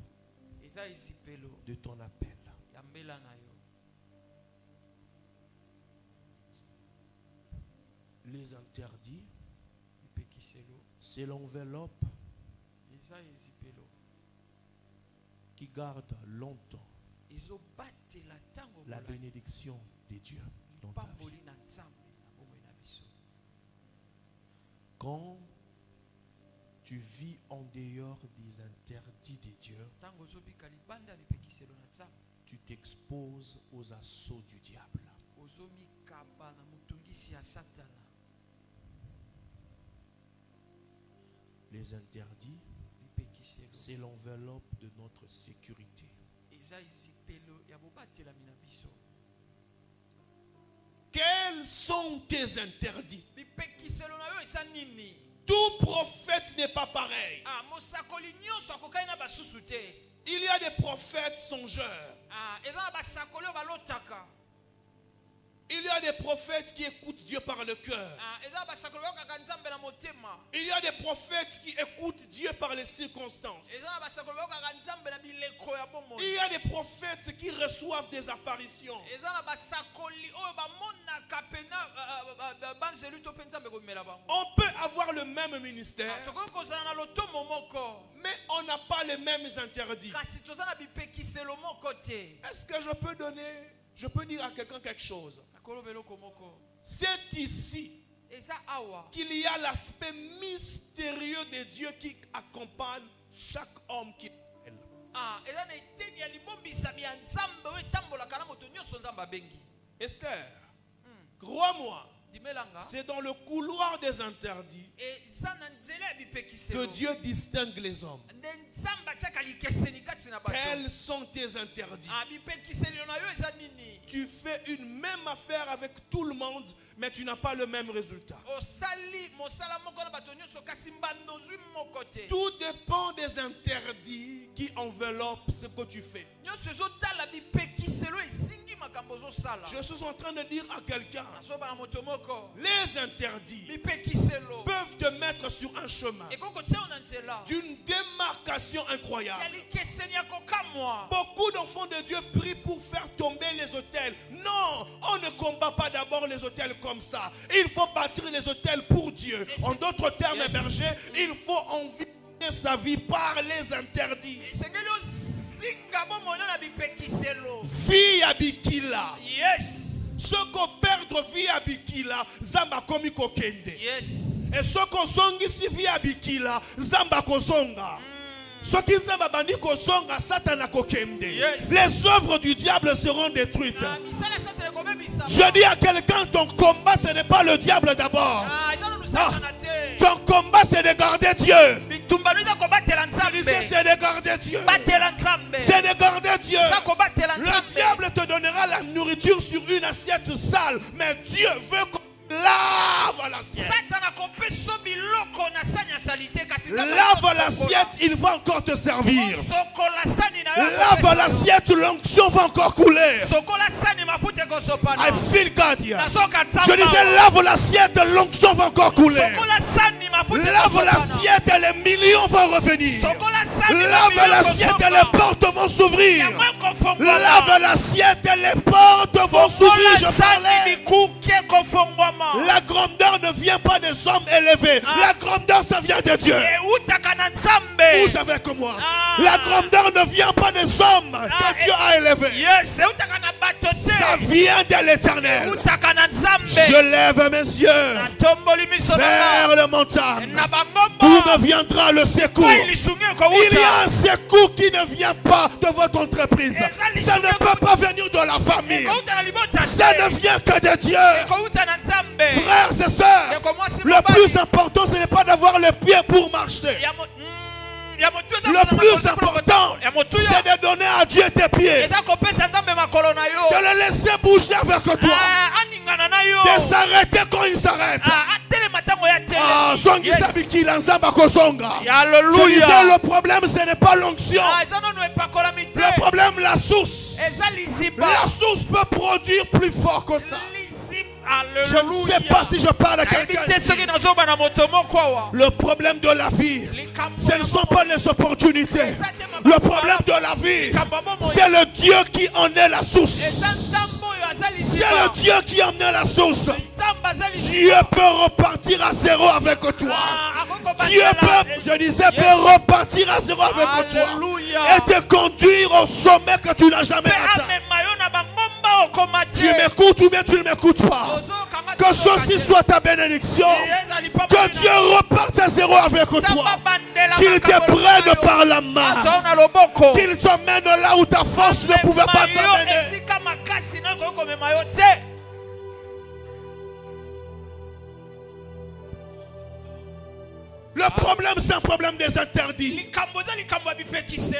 de ton appel. Les interdits, c'est l'enveloppe qui qui gardent longtemps la bénédiction de Dieu dans ta vie. Quand tu vis en dehors des interdits de Dieu, tu t'exposes aux assauts du diable. Les interdits, c'est l'enveloppe de notre sécurité. Quels sont tes interdits? Tout prophète n'est pas pareil. Il y a des prophètes songeurs. Il y a des prophètes qui écoutent Dieu par le cœur. Il y a des prophètes qui écoutent Dieu par les circonstances. Il y a des prophètes qui reçoivent des apparitions. On peut avoir le même ministère, mais on n'a pas les mêmes interdits. Est-ce que je peux dire à quelqu'un quelque chose? C'est ici qu'il y a l'aspect mystérieux de Dieu qui accompagne chaque homme qui est. Esther, crois-moi, c'est dans le couloir des interdits que Dieu distingue les hommes. Quels sont tes interdits? Tu fais une même affaire avec tout le monde, mais tu n'as pas le même résultat. Tout dépend des interdits qui enveloppent ce que tu fais. Je suis en train de dire à quelqu'un, les interdits peuvent te mettre sur un chemin d'une démarcation incroyable. Beaucoup d'enfants de Dieu prient pour faire tomber les autels. Non, on ne combat pas d'abord les autels comme ça. Il faut bâtir les autels pour Dieu. En d'autres termes, berger, il faut envier sa vie par les interdits. Vie à Bikila. Yes. Ce qu'on perdre vie à Bikila, Zamba komi kokende. Yes. Et ce qu'on songi si vie à Bikila, Zamba kozonga. Ce qui Zamba bandi kozonga, Satana kokende. Yes. Les œuvres du diable seront détruites. Je dis à quelqu'un, ton combat ce n'est pas le diable d'abord. Ton combat c'est de garder Dieu. Je disais c'est de garder Dieu. C'est de garder Dieu. Le diable te donnera la nourriture sur une assiette sale, mais Dieu veut qu'on lave l'assiette. Lave l'assiette, il va encore te servir. Lave l'assiette, l'onction va encore couler. I feel God here. Je disais lave l'assiette, l'onction va encore couler. Lave l'assiette et les millions vont revenir. Lave l'assiette et les portes vont s'ouvrir. Lave l'assiette et les portes vont s'ouvrir. Je parlais. La grandeur ne vient pas des hommes élevés. La grandeur, ça vient de Dieu. Bouge avec moi. La grandeur ne vient pas des hommes que Dieu a élevés. Ça vient de l'Éternel. Je lève mes yeux vers le montagne. D'où me viendra le secours? Il y a un secours qui ne vient pas de votre entreprise. Ça ne peut pas venir de la famille. Ça ne vient que de Dieu. Frères et sœurs, le plus important, ce n'est pas d'avoir les pieds pour marcher. Le plus important, c'est de donner à Dieu tes pieds. De le laisser bouger avec toi. De s'arrêter quand il s'arrête. Je disais, le problème, ce n'est pas l'onction. Le problème, la source. La source peut produire plus fort que ça. Je ne sais pas si je parle à quelqu'un. Le problème de la vie, ce ne sont pas les opportunités. Le problème de la vie, c'est le Dieu qui en est la source. C'est le Dieu qui en est la source. Dieu peut repartir à zéro avec toi. Dieu peut, je disais, peut repartir à zéro avec toi et te conduire au sommet que tu n'as jamais atteint. Tu m'écoutes ou bien tu ne m'écoutes pas. Que ceci soit ta bénédiction. Que Dieu reparte à zéro avec toi. Qu'il te prenne par la main. Qu'il t'emmène là où ta force ne pouvait pas t'amener. Le problème, c'est un problème des interdits.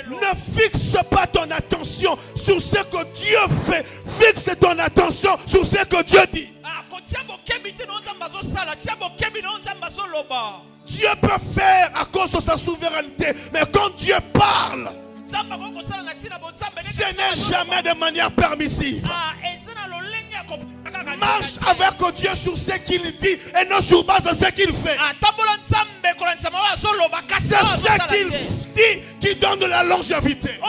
Ne fixe pas ton attention sur ce que Dieu fait. Fixe ton attention sur ce que Dieu dit. Dieu peut faire à cause de sa souveraineté. Mais quand Dieu parle, ce n'est jamais de manière permissive. Marche avec Dieu sur ce qu'il dit et non sur base de ce qu'il fait. C'est ce qu'il dit qui donne de la longévité.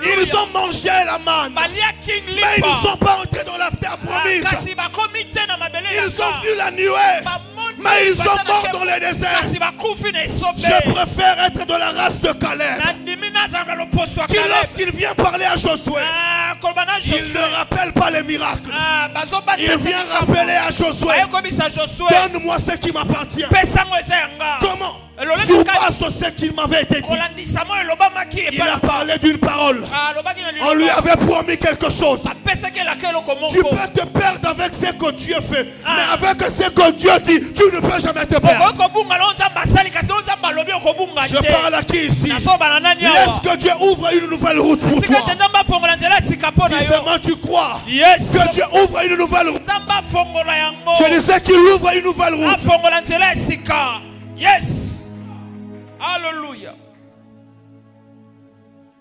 Ils ont mangé la manne, mais ils ne sont pas entrés dans la terre promise. Ils ont vu la nuée, mais ils sont morts dans le désert. Je préfère être de la race de Caleb, qui lorsqu'il vient parler à Josué, il ne rappelle pas les miracles. Il vient rappeler à Josué, donne-moi ce qui m'appartient. Comment? Sur base de ce qu'il m'avait été dit. Il a parlé d'une parole. On lui avait promis quelque chose. Tu peux te perdre avec ce que Dieu fait, mais avec ce que Dieu dit, tu ne peux jamais te perdre. Je parle à qui ici? Laisse que Dieu ouvre une nouvelle route pour toi. Si seulement tu crois que Dieu ouvre une nouvelle route. Je disais qu'il ouvre une nouvelle route. Yes. Alléluia.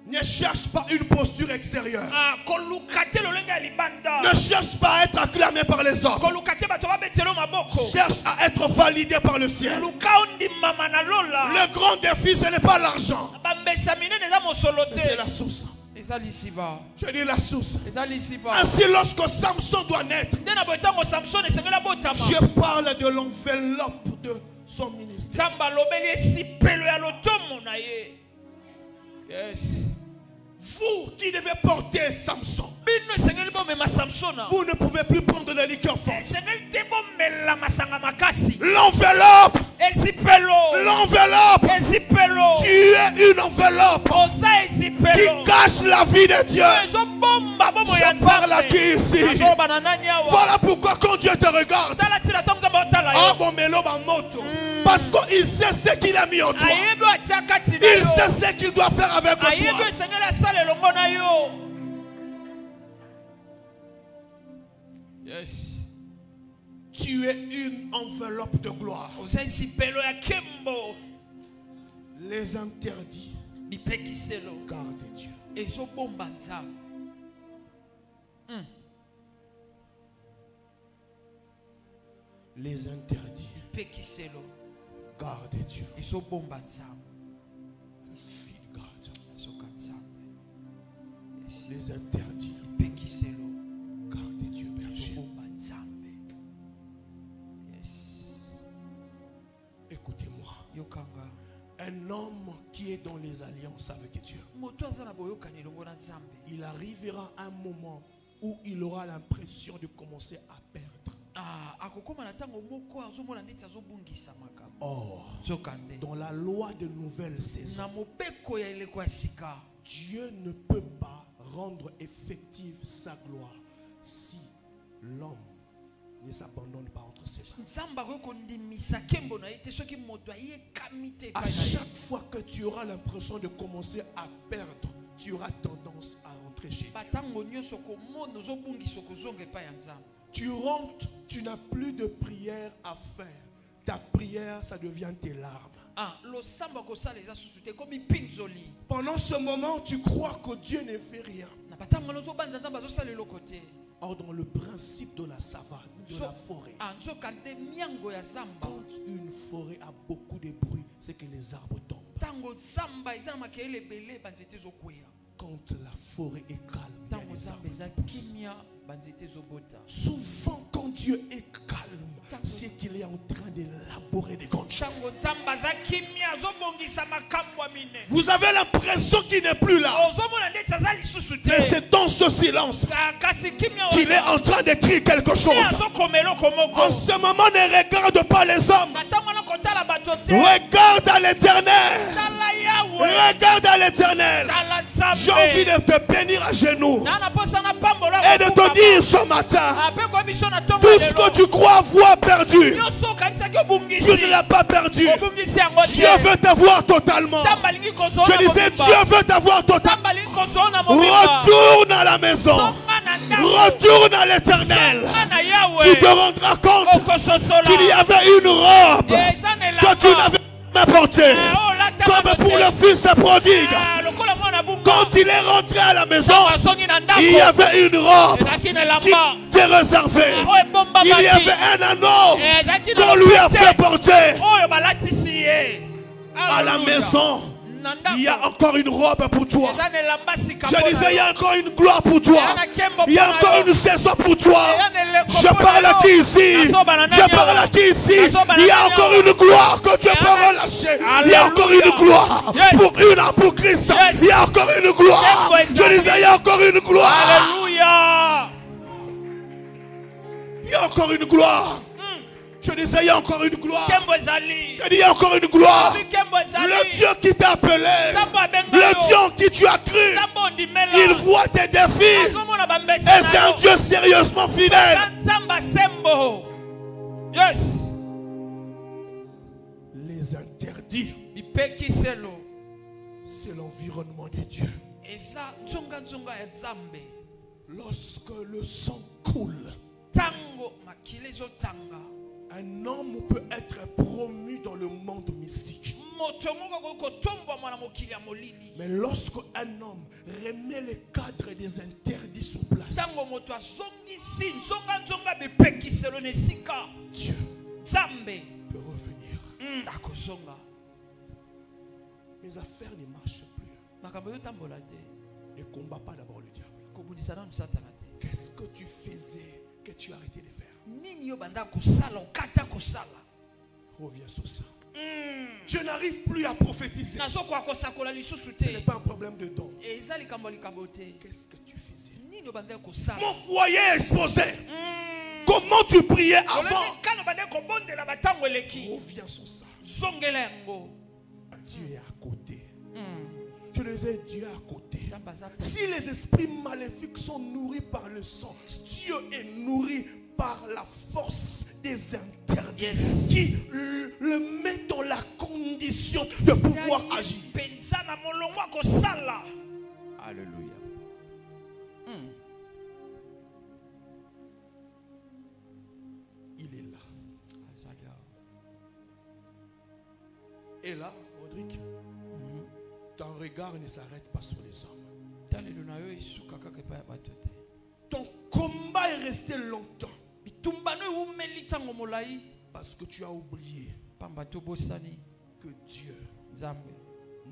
Ne cherche pas une posture extérieure. Ne cherche pas à être acclamé par les hommes. Cherche à être validé par le ciel. Le grand défi, ce n'est pas l'argent, mais c'est la source. Je dis la source. Ainsi, lorsque Samson doit naître, je parle de l'enveloppe de son ministère. Yes. Vous qui devez porter Samson, vous ne pouvez plus prendre de liqueur forte. L'enveloppe, tu es une enveloppe qui cache la vie de Dieu. Je parle à qui ici? Voilà pourquoi quand Dieu te regarde, parce qu'il sait ce qu'il a mis en toi. Il sait ce qu'il doit faire avec toi. Yes. Tu es une enveloppe de gloire. Les interdits, garde Dieu. Les interdits, garde Dieu. Feed God. Les interdits, garde Dieu, berger. Écoutez-moi. Un homme qui est dans les alliances avec Dieu, il arrivera un moment où il aura l'impression de commencer à perdre. Or, dans la loi de nouvelle saison, Dieu ne peut pas rendre effective sa gloire si l'homme ne s'abandonne pas entre ses mains. À chaque fois que tu auras l'impression de commencer à perdre, tu auras tendance à rentrer chez Dieu. Tu rentres, tu n'as plus de prière à faire. Ta prière, ça devient tes larmes. Pendant ce moment, tu crois que Dieu ne fait rien. Or, dans le principe de la savane, de la forêt, quand une forêt a beaucoup de bruit, c'est que les arbres tombent. Quand la forêt est calme, il y a des arbres qui poussent. Souvent, quand Dieu est calme, c'est qu'il il est en train d'élaborer des grandes choses. Vous avez l'impression qu'il n'est plus là. Mais c'est dans ce silence qu'il est en train d'écrire quelque chose. En ce moment, ne regarde pas les hommes. Regarde à l'Éternel. Regarde à l'Éternel. J'ai envie de te bénir à genoux et de te dire ce matin, tout ce que tu crois avoir perdu, tu ne l'as pas perdu. Dieu veut t'avoir totalement. Je disais, Dieu veut t'avoir totalement. Retourne à la maison. Retourne à l'Éternel. Tu te rendras compte qu'il y avait une robe que tu n'avais pas portée. Comme pour le fils prodigue. Quand il est rentré à la maison, il y avait une robe qui était réservée. Il y avait un anneau qu'on lui a fait porter. À la maison, il y a encore une robe pour toi. Je disais, il y a encore une gloire pour toi. Il y a encore une saison pour toi. Je parle à qui ici? Je parle à qui ici? Il y a encore une gloire que Dieu peut relâcher. Il y a encore une gloire pour Christ. Il y a encore une gloire. Je disais, il y a encore une gloire. Alléluia. Il y a encore une gloire. Je disais, il y a encore une gloire. Je dis, il y a encore une gloire. Le Dieu qui t'a appelé, le Dieu en qui tu as cru, il voit tes défis. Et c'est un Dieu sérieusement fidèle. Yes. Les interdits, c'est l'environnement de Dieu. Lorsque le sang coule, un homme peut être promu dans le monde mystique. Mais lorsque un homme remet les cadres des interdits sur place, Dieu peut revenir. Mes affaires ne marchent plus. Ne combat pas d'abord le diable. Qu'est-ce que tu faisais que tu as arrêté de faire? Reviens sur ça. Je n'arrive plus à prophétiser. Ce n'est pas un problème de don. Qu'est-ce que tu faisais? Mon foyer est exposé. Comment tu priais avant? Reviens sur ça. Dieu est à côté. Je le disais, Dieu est à côté. Si les esprits maléfiques sont nourris par le sang, Dieu est nourri par la force des interdits qui le met dans la condition de pouvoir agir. Alléluia. Il est là. Et là, Rodrigue, ton regard ne s'arrête pas sur les hommes. Ton combat est resté longtemps. Parce que tu as oublié que Dieu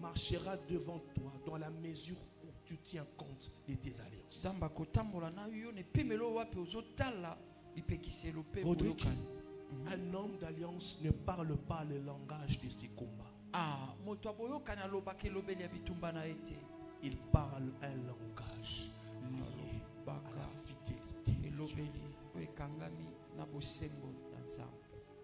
marchera devant toi dans la mesure où tu tiens compte de tes alliances. Rodrigue, un homme d'alliance ne parle pas le langage de ses combats. Il parle un langage lié à la fidélité.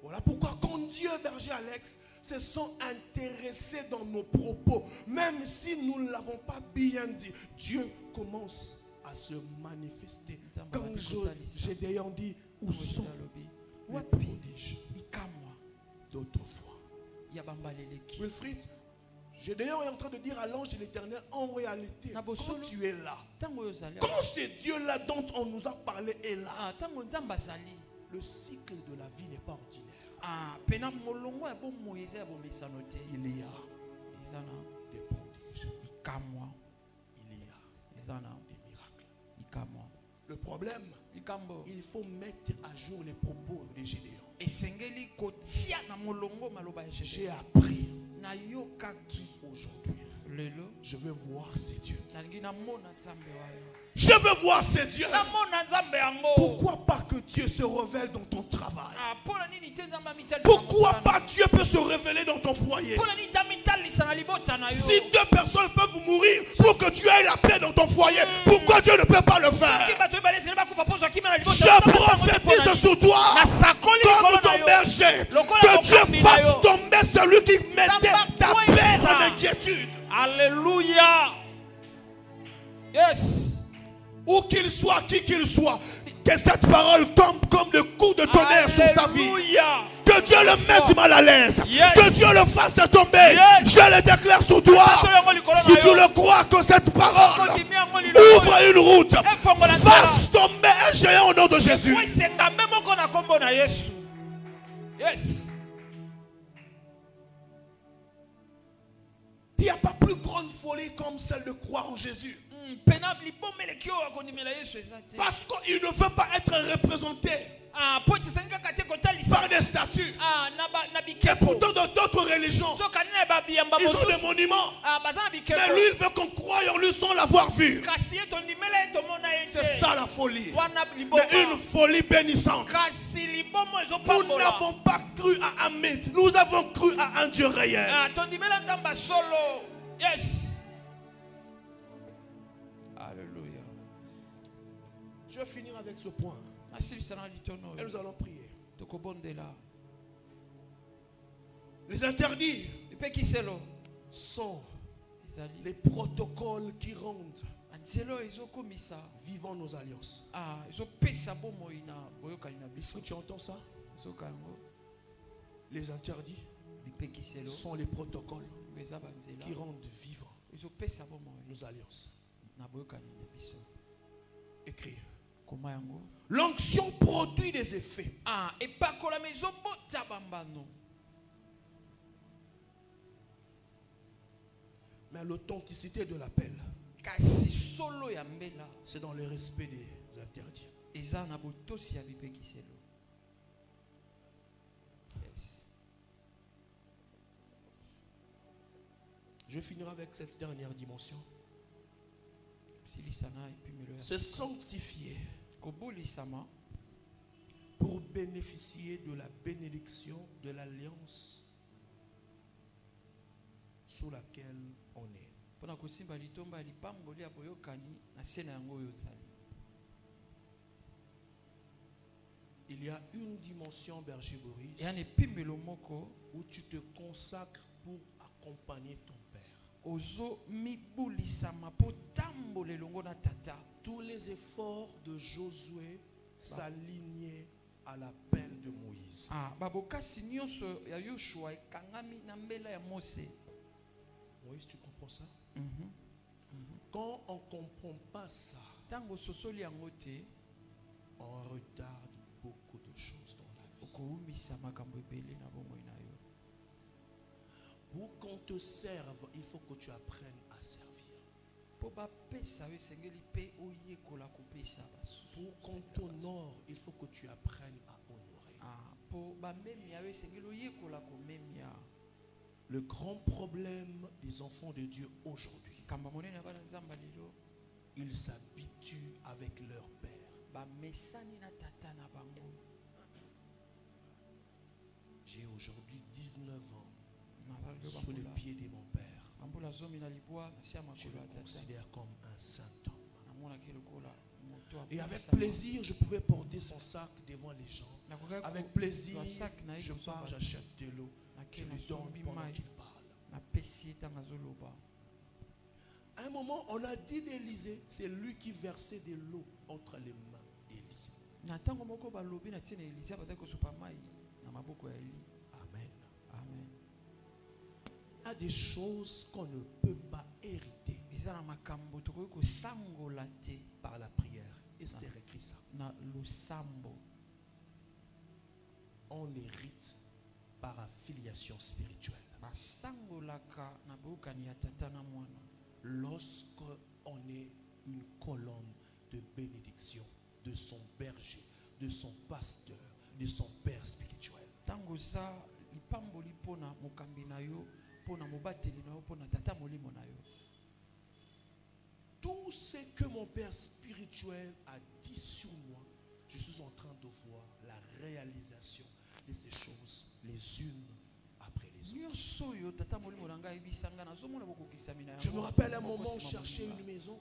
Voilà pourquoi quand Dieu, berger Alex, se sont intéressés dans nos propos, même si nous ne l'avons pas bien dit, Dieu commence à se manifester. Quand j'ai d'ailleurs dit, où sont les prodiges d'autrefois? Wilfried, j'ai d'ailleurs en train de dire à l'ange de l'Éternel, en réalité, quand tu es là, quand ce Dieu-là dont on nous a parlé est là, le cycle de la vie n'est pas ordinaire. Il y a des prodiges. Il y a des miracles. Le problème, il faut mettre à jour les propos de Gédéon. J'ai appris aujourd'hui Je veux voir ces dieux. Je veux voir ces dieux. Pourquoi pas que Dieu se révèle dans ton travail? Pourquoi pas Dieu peut se révéler dans ton foyer? Si deux personnes peuvent mourir pour que tu aies la paix dans ton foyer, pourquoi Dieu ne peut pas le faire? Je prophétise sur toi comme ton berger, que Dieu fasse tomber celui qui mettait ta paix en inquiétude. Alléluia. Yes. Où qu'il soit, qui qu'il soit, que cette parole tombe comme le coup de tonnerre sur sa vie. Que Dieu le mette mal à l'aise. Yes. Que Dieu le fasse tomber. Yes. Je le déclare sur toi. Si tu le crois que cette parole ouvre une route, fasse tomber un géant au nom de Jésus. Yes. Il n'y a pas plus grande folie comme celle de croire en Jésus. Parce qu'il ne veut pas être représenté par des statues. Et pourtant dans d'autres religions, ils ont des monuments. Mais lui, il veut qu'on croie en lui sans l'avoir vu. C'est ça la folie. Mais une folie bénissante. Nous n'avons pas cru à un mythe. Nous avons cru à un Dieu réel. Yes. Alléluia. Je vais finir avec ce point. Et nous allons prier. Les interdits sont les protocoles qui rendent vivant nos alliances. Est-ce que tu entends ça? Les interdits sont les protocoles qui rendent vivants nos alliances. Écris. L'onction produit des effets. Mais l'authenticité de l'appel, c'est dans le respect des interdits. Je vais finir avec cette dernière dimension. Se sanctifier pour bénéficier de la bénédiction de l'alliance sous laquelle on est. Il y a une dimension, berger Boris, où tu te consacres pour accompagner ton père. Tous les efforts de Josué s'alignaient à l'appel de Moïse. Moïse, tu comprends ça? Quand on ne comprend pas ça, on retarde beaucoup de choses dans la vie. Pour qu'on te serve, il faut que tu apprennes à servir. Pour qu'on t'honore, il faut que tu apprennes à honorer. Le grand problème des enfants de Dieu aujourd'hui, ils s'habituent avec leur père. J'ai aujourd'hui 19 ans sous les pieds de mon père. Je le considère comme un saint homme. Et avec plaisir, je pouvais porter son sac devant les gens. Avec plaisir, je pars, j'achète de l'eau. Je lui donne pendant qu'il parle. À un moment, on a dit d'Élisée, c'est lui qui versait de l'eau entre les mains d'Élie. Amen. Amen. Il y a des choses qu'on ne peut pas hériter par la prière. Esther écrit ça. On hérite par affiliation spirituelle. Lorsqu'on est une colonne de bénédiction de son berger, de son pasteur, de son père spirituel. Tout ce que mon père spirituel a dit sur moi, je suis en train de voir la réalisation de ces choses les unes après les autres. Je me rappelle un moment où je cherchais une maison.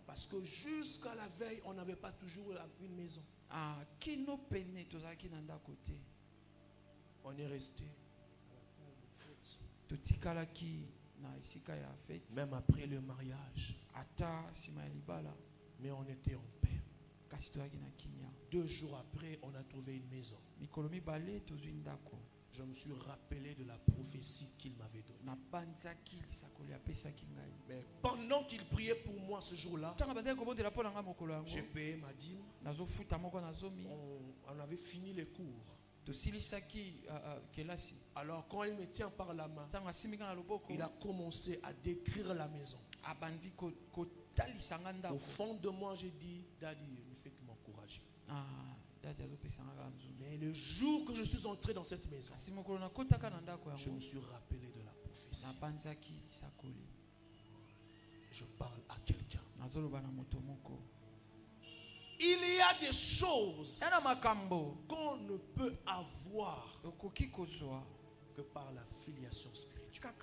Parce que jusqu'à la veille, on n'avait pas toujours une maison. On est resté. Même après le mariage. Mais on était en paix. 2 jours après, on a trouvé une maison. Je me suis rappelé de la prophétie qu'il m'avait donnée. Mais pendant qu'il priait pour moi ce jour-là, j'ai payé ma dîme. On avait fini les cours. Alors quand il me tient par la main, il a commencé à décrire la maison. Au fond de moi, j'ai dit, Daddy, ne fait que m'encourager. Mais le jour que je suis entré dans cette maison, je me suis rappelé de la prophétie. Je parle à quelqu'un. Il y a des choses qu'on ne peut avoir que par la filiation spirituelle.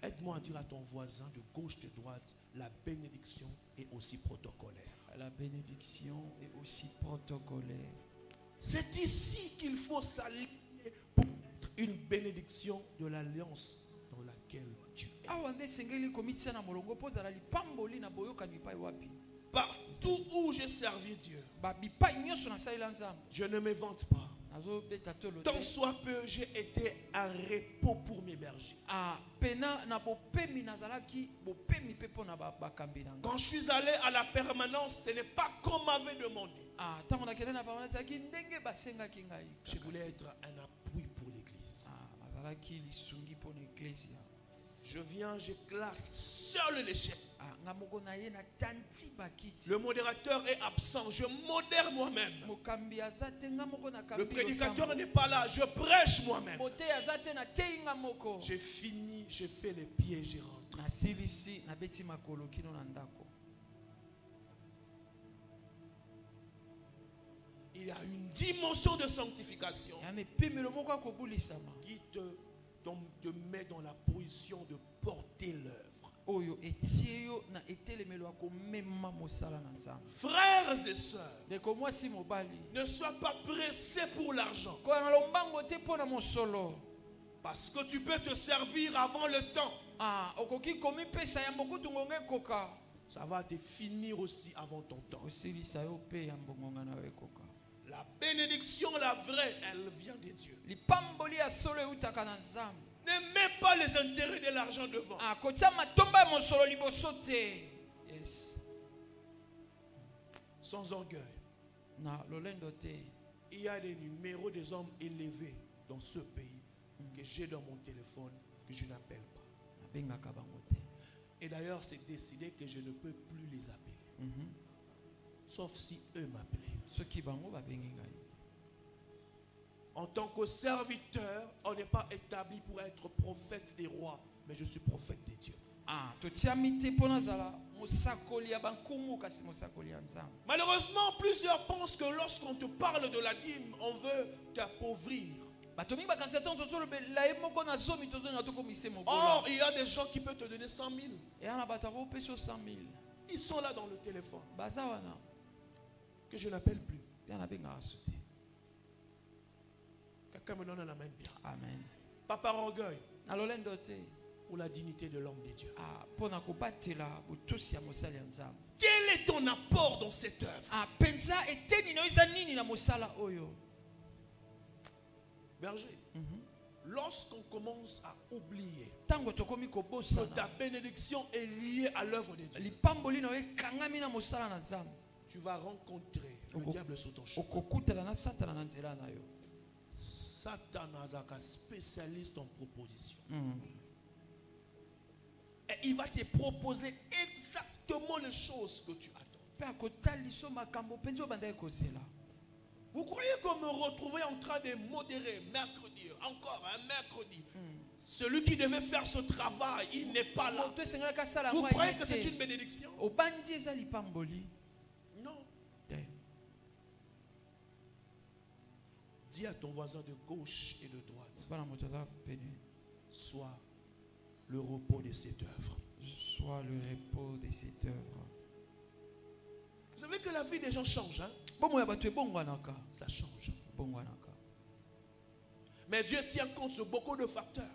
Aide-moi à dire à ton voisin de gauche, de droite, la bénédiction est aussi protocolaire. La bénédiction est aussi protocolaire. C'est ici qu'il faut s'aligner pour être une bénédiction de l'alliance dans laquelle tu es. Partout où j'ai servi Dieu, je ne me vante pas. Tant soit peu, j'ai été un repos pour mes bergers. Quand je suis allé à la permanence, ce n'est pas comme m'avait demandé. Je voulais être un appui pour l'église. Je viens, je classe seul les chefs. Le modérateur est absent, je modère moi-même. Le prédicateur n'est pas là, je prêche moi-même. J'ai fini, j'ai fait les pieds, j'ai rentré. Il y a une dimension de sanctification qui te met dans la position de porter l'œuvre. Frères et sœurs, ne sois pas pressé pour l'argent. Parce que tu peux te servir avant le temps. Ça va te finir aussi avant ton temps. La bénédiction, la vraie, elle vient de Dieu. N'aimez pas les intérêts de l'argent devant. Sans orgueil. Il y a des numéros des hommes élevés dans ce pays que j'ai dans mon téléphone que je n'appelle pas. Et d'ailleurs, c'est décidé que je ne peux plus les appeler. Sauf si eux m'appelaient. En tant que serviteur, on n'est pas établi pour être prophète des rois, mais je suis prophète des dieux. Malheureusement, plusieurs pensent que lorsqu'on te parle de la dîme, on veut t'appauvrir. Or, il y a des gens qui peuvent te donner 100 000. Ils sont là dans le téléphone. Que je n'appelle plus. Quelqu'un me donne la main bien. Amen. Pas par orgueil. Pour la dignité de l'homme de Dieu. Quel est ton apport dans cette œuvre? Berger, lorsqu'on commence à oublier que ta bénédiction est liée à l'œuvre de Dieu, tu vas rencontrer le diable sur ton chemin. Satan est un spécialiste en proposition. Et il va te proposer exactement les choses que tu attends. Vous croyez comme me retrouvais en train de modérer mercredi, encore un mercredi. Celui qui devait faire ce travail, il n'est pas là. Vous croyez que c'est une bénédiction? Non. Dis à ton voisin de gauche et de droite, sois le repos de cette œuvre. Soit le repos de cette œuvre. Vous savez que la vie des gens change, hein? Ça change. Mais Dieu tient compte sur beaucoup de facteurs.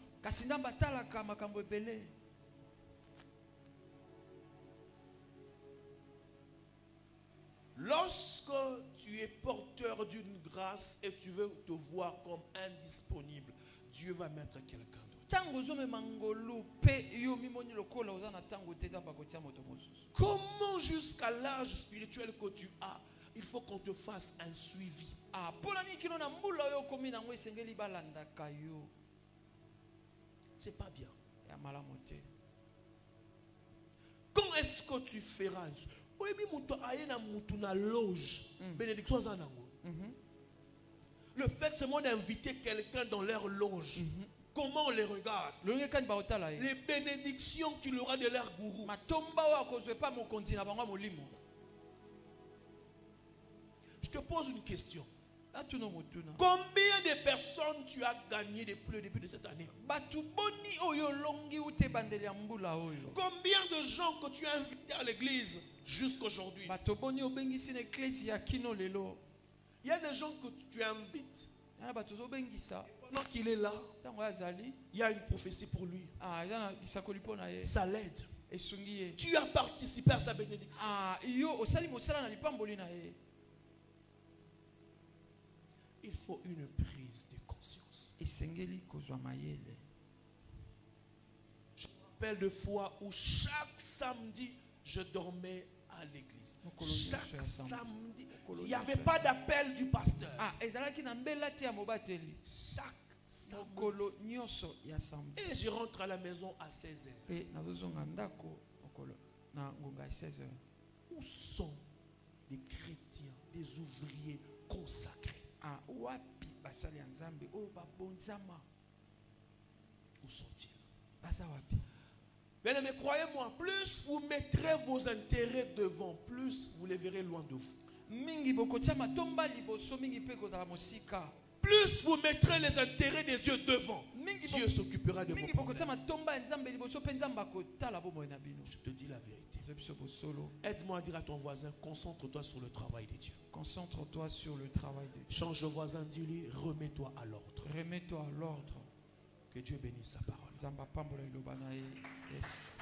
Lorsque tu es porteur d'une grâce et tu veux te voir comme indisponible, Dieu va mettre quelqu'un d'autre. Comment jusqu'à l'âge spirituel que tu as, il faut qu'on te fasse un suivi. C'est pas bien. Quand est-ce que tu feras un suivi? Le fait seulement d'inviter quelqu'un dans leur loge, comment on les regarde? Les bénédictions qu'il aura de leur gourou. Je te pose une question. Combien de personnes tu as gagné depuis le début de cette année? Combien de gens que tu as invités à l'église jusqu'à aujourd'hui? Il y a des gens que tu invites. Pendant qu'il est là, il y a une prophétie pour lui. Ça l'aide. Tu as participé à sa bénédiction. Il faut une prise de conscience. Je me rappelle de fois où chaque samedi, je dormais à l'église. Chaque samedi, il n'y avait pas d'appel du pasteur. Chaque samedi. Et je rentre à la maison à 16h. Où sont les chrétiens, les ouvriers consacrés? Où sont-ils? Bien aimé, croyez-moi, plus vous mettrez vos intérêts devant, plus vous les verrez loin de vous. Plus vous mettrez les intérêts de Dieu devant, Dieu s'occupera de vos problèmes. Je te dis la vérité. Aide-moi à dire à ton voisin, concentre-toi sur le travail de Dieu. Concentre-toi sur le travail de Dieu. Change le voisin, dis-lui, remets-toi à l'ordre. Remets-toi à l'ordre. Que Dieu bénisse sa parole. Yes.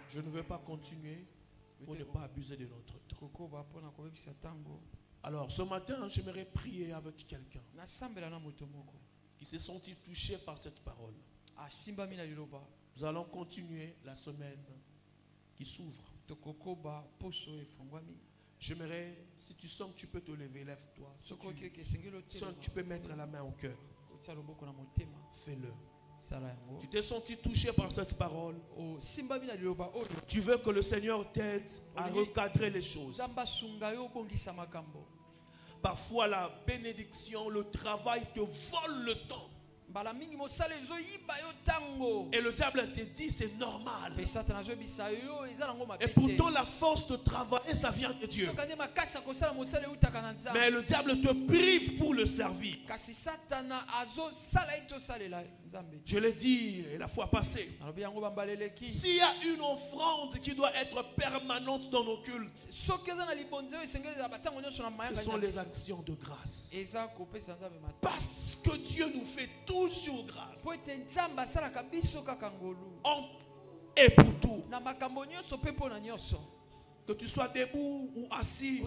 Je ne veux pas continuer pour ne pas abuser de notre temps. Alors ce matin, j'aimerais prier avec quelqu'un qui s'est senti touché par cette parole. Nous allons continuer la semaine qui s'ouvre. J'aimerais, si tu sens que tu peux te lever, lève-toi. Si tu sens que tu peux mettre la main au cœur, fais-le. Tu t'es senti touché par cette parole. Tu veux que le Seigneur t'aide à recadrer les choses. Parfois la bénédiction, le travail te vole le temps. Et le diable te dit c'est normal. Et pourtant la force de travailler, ça vient de Dieu. Mais le diable te prive pour le servir. Je l'ai dit la fois passée. S'il y a une offrande qui doit être permanente dans nos cultes, ce sont les actions de grâce. Parce que Dieu nous fait toujours grâce. Et pour tout. Que tu sois debout ou assis.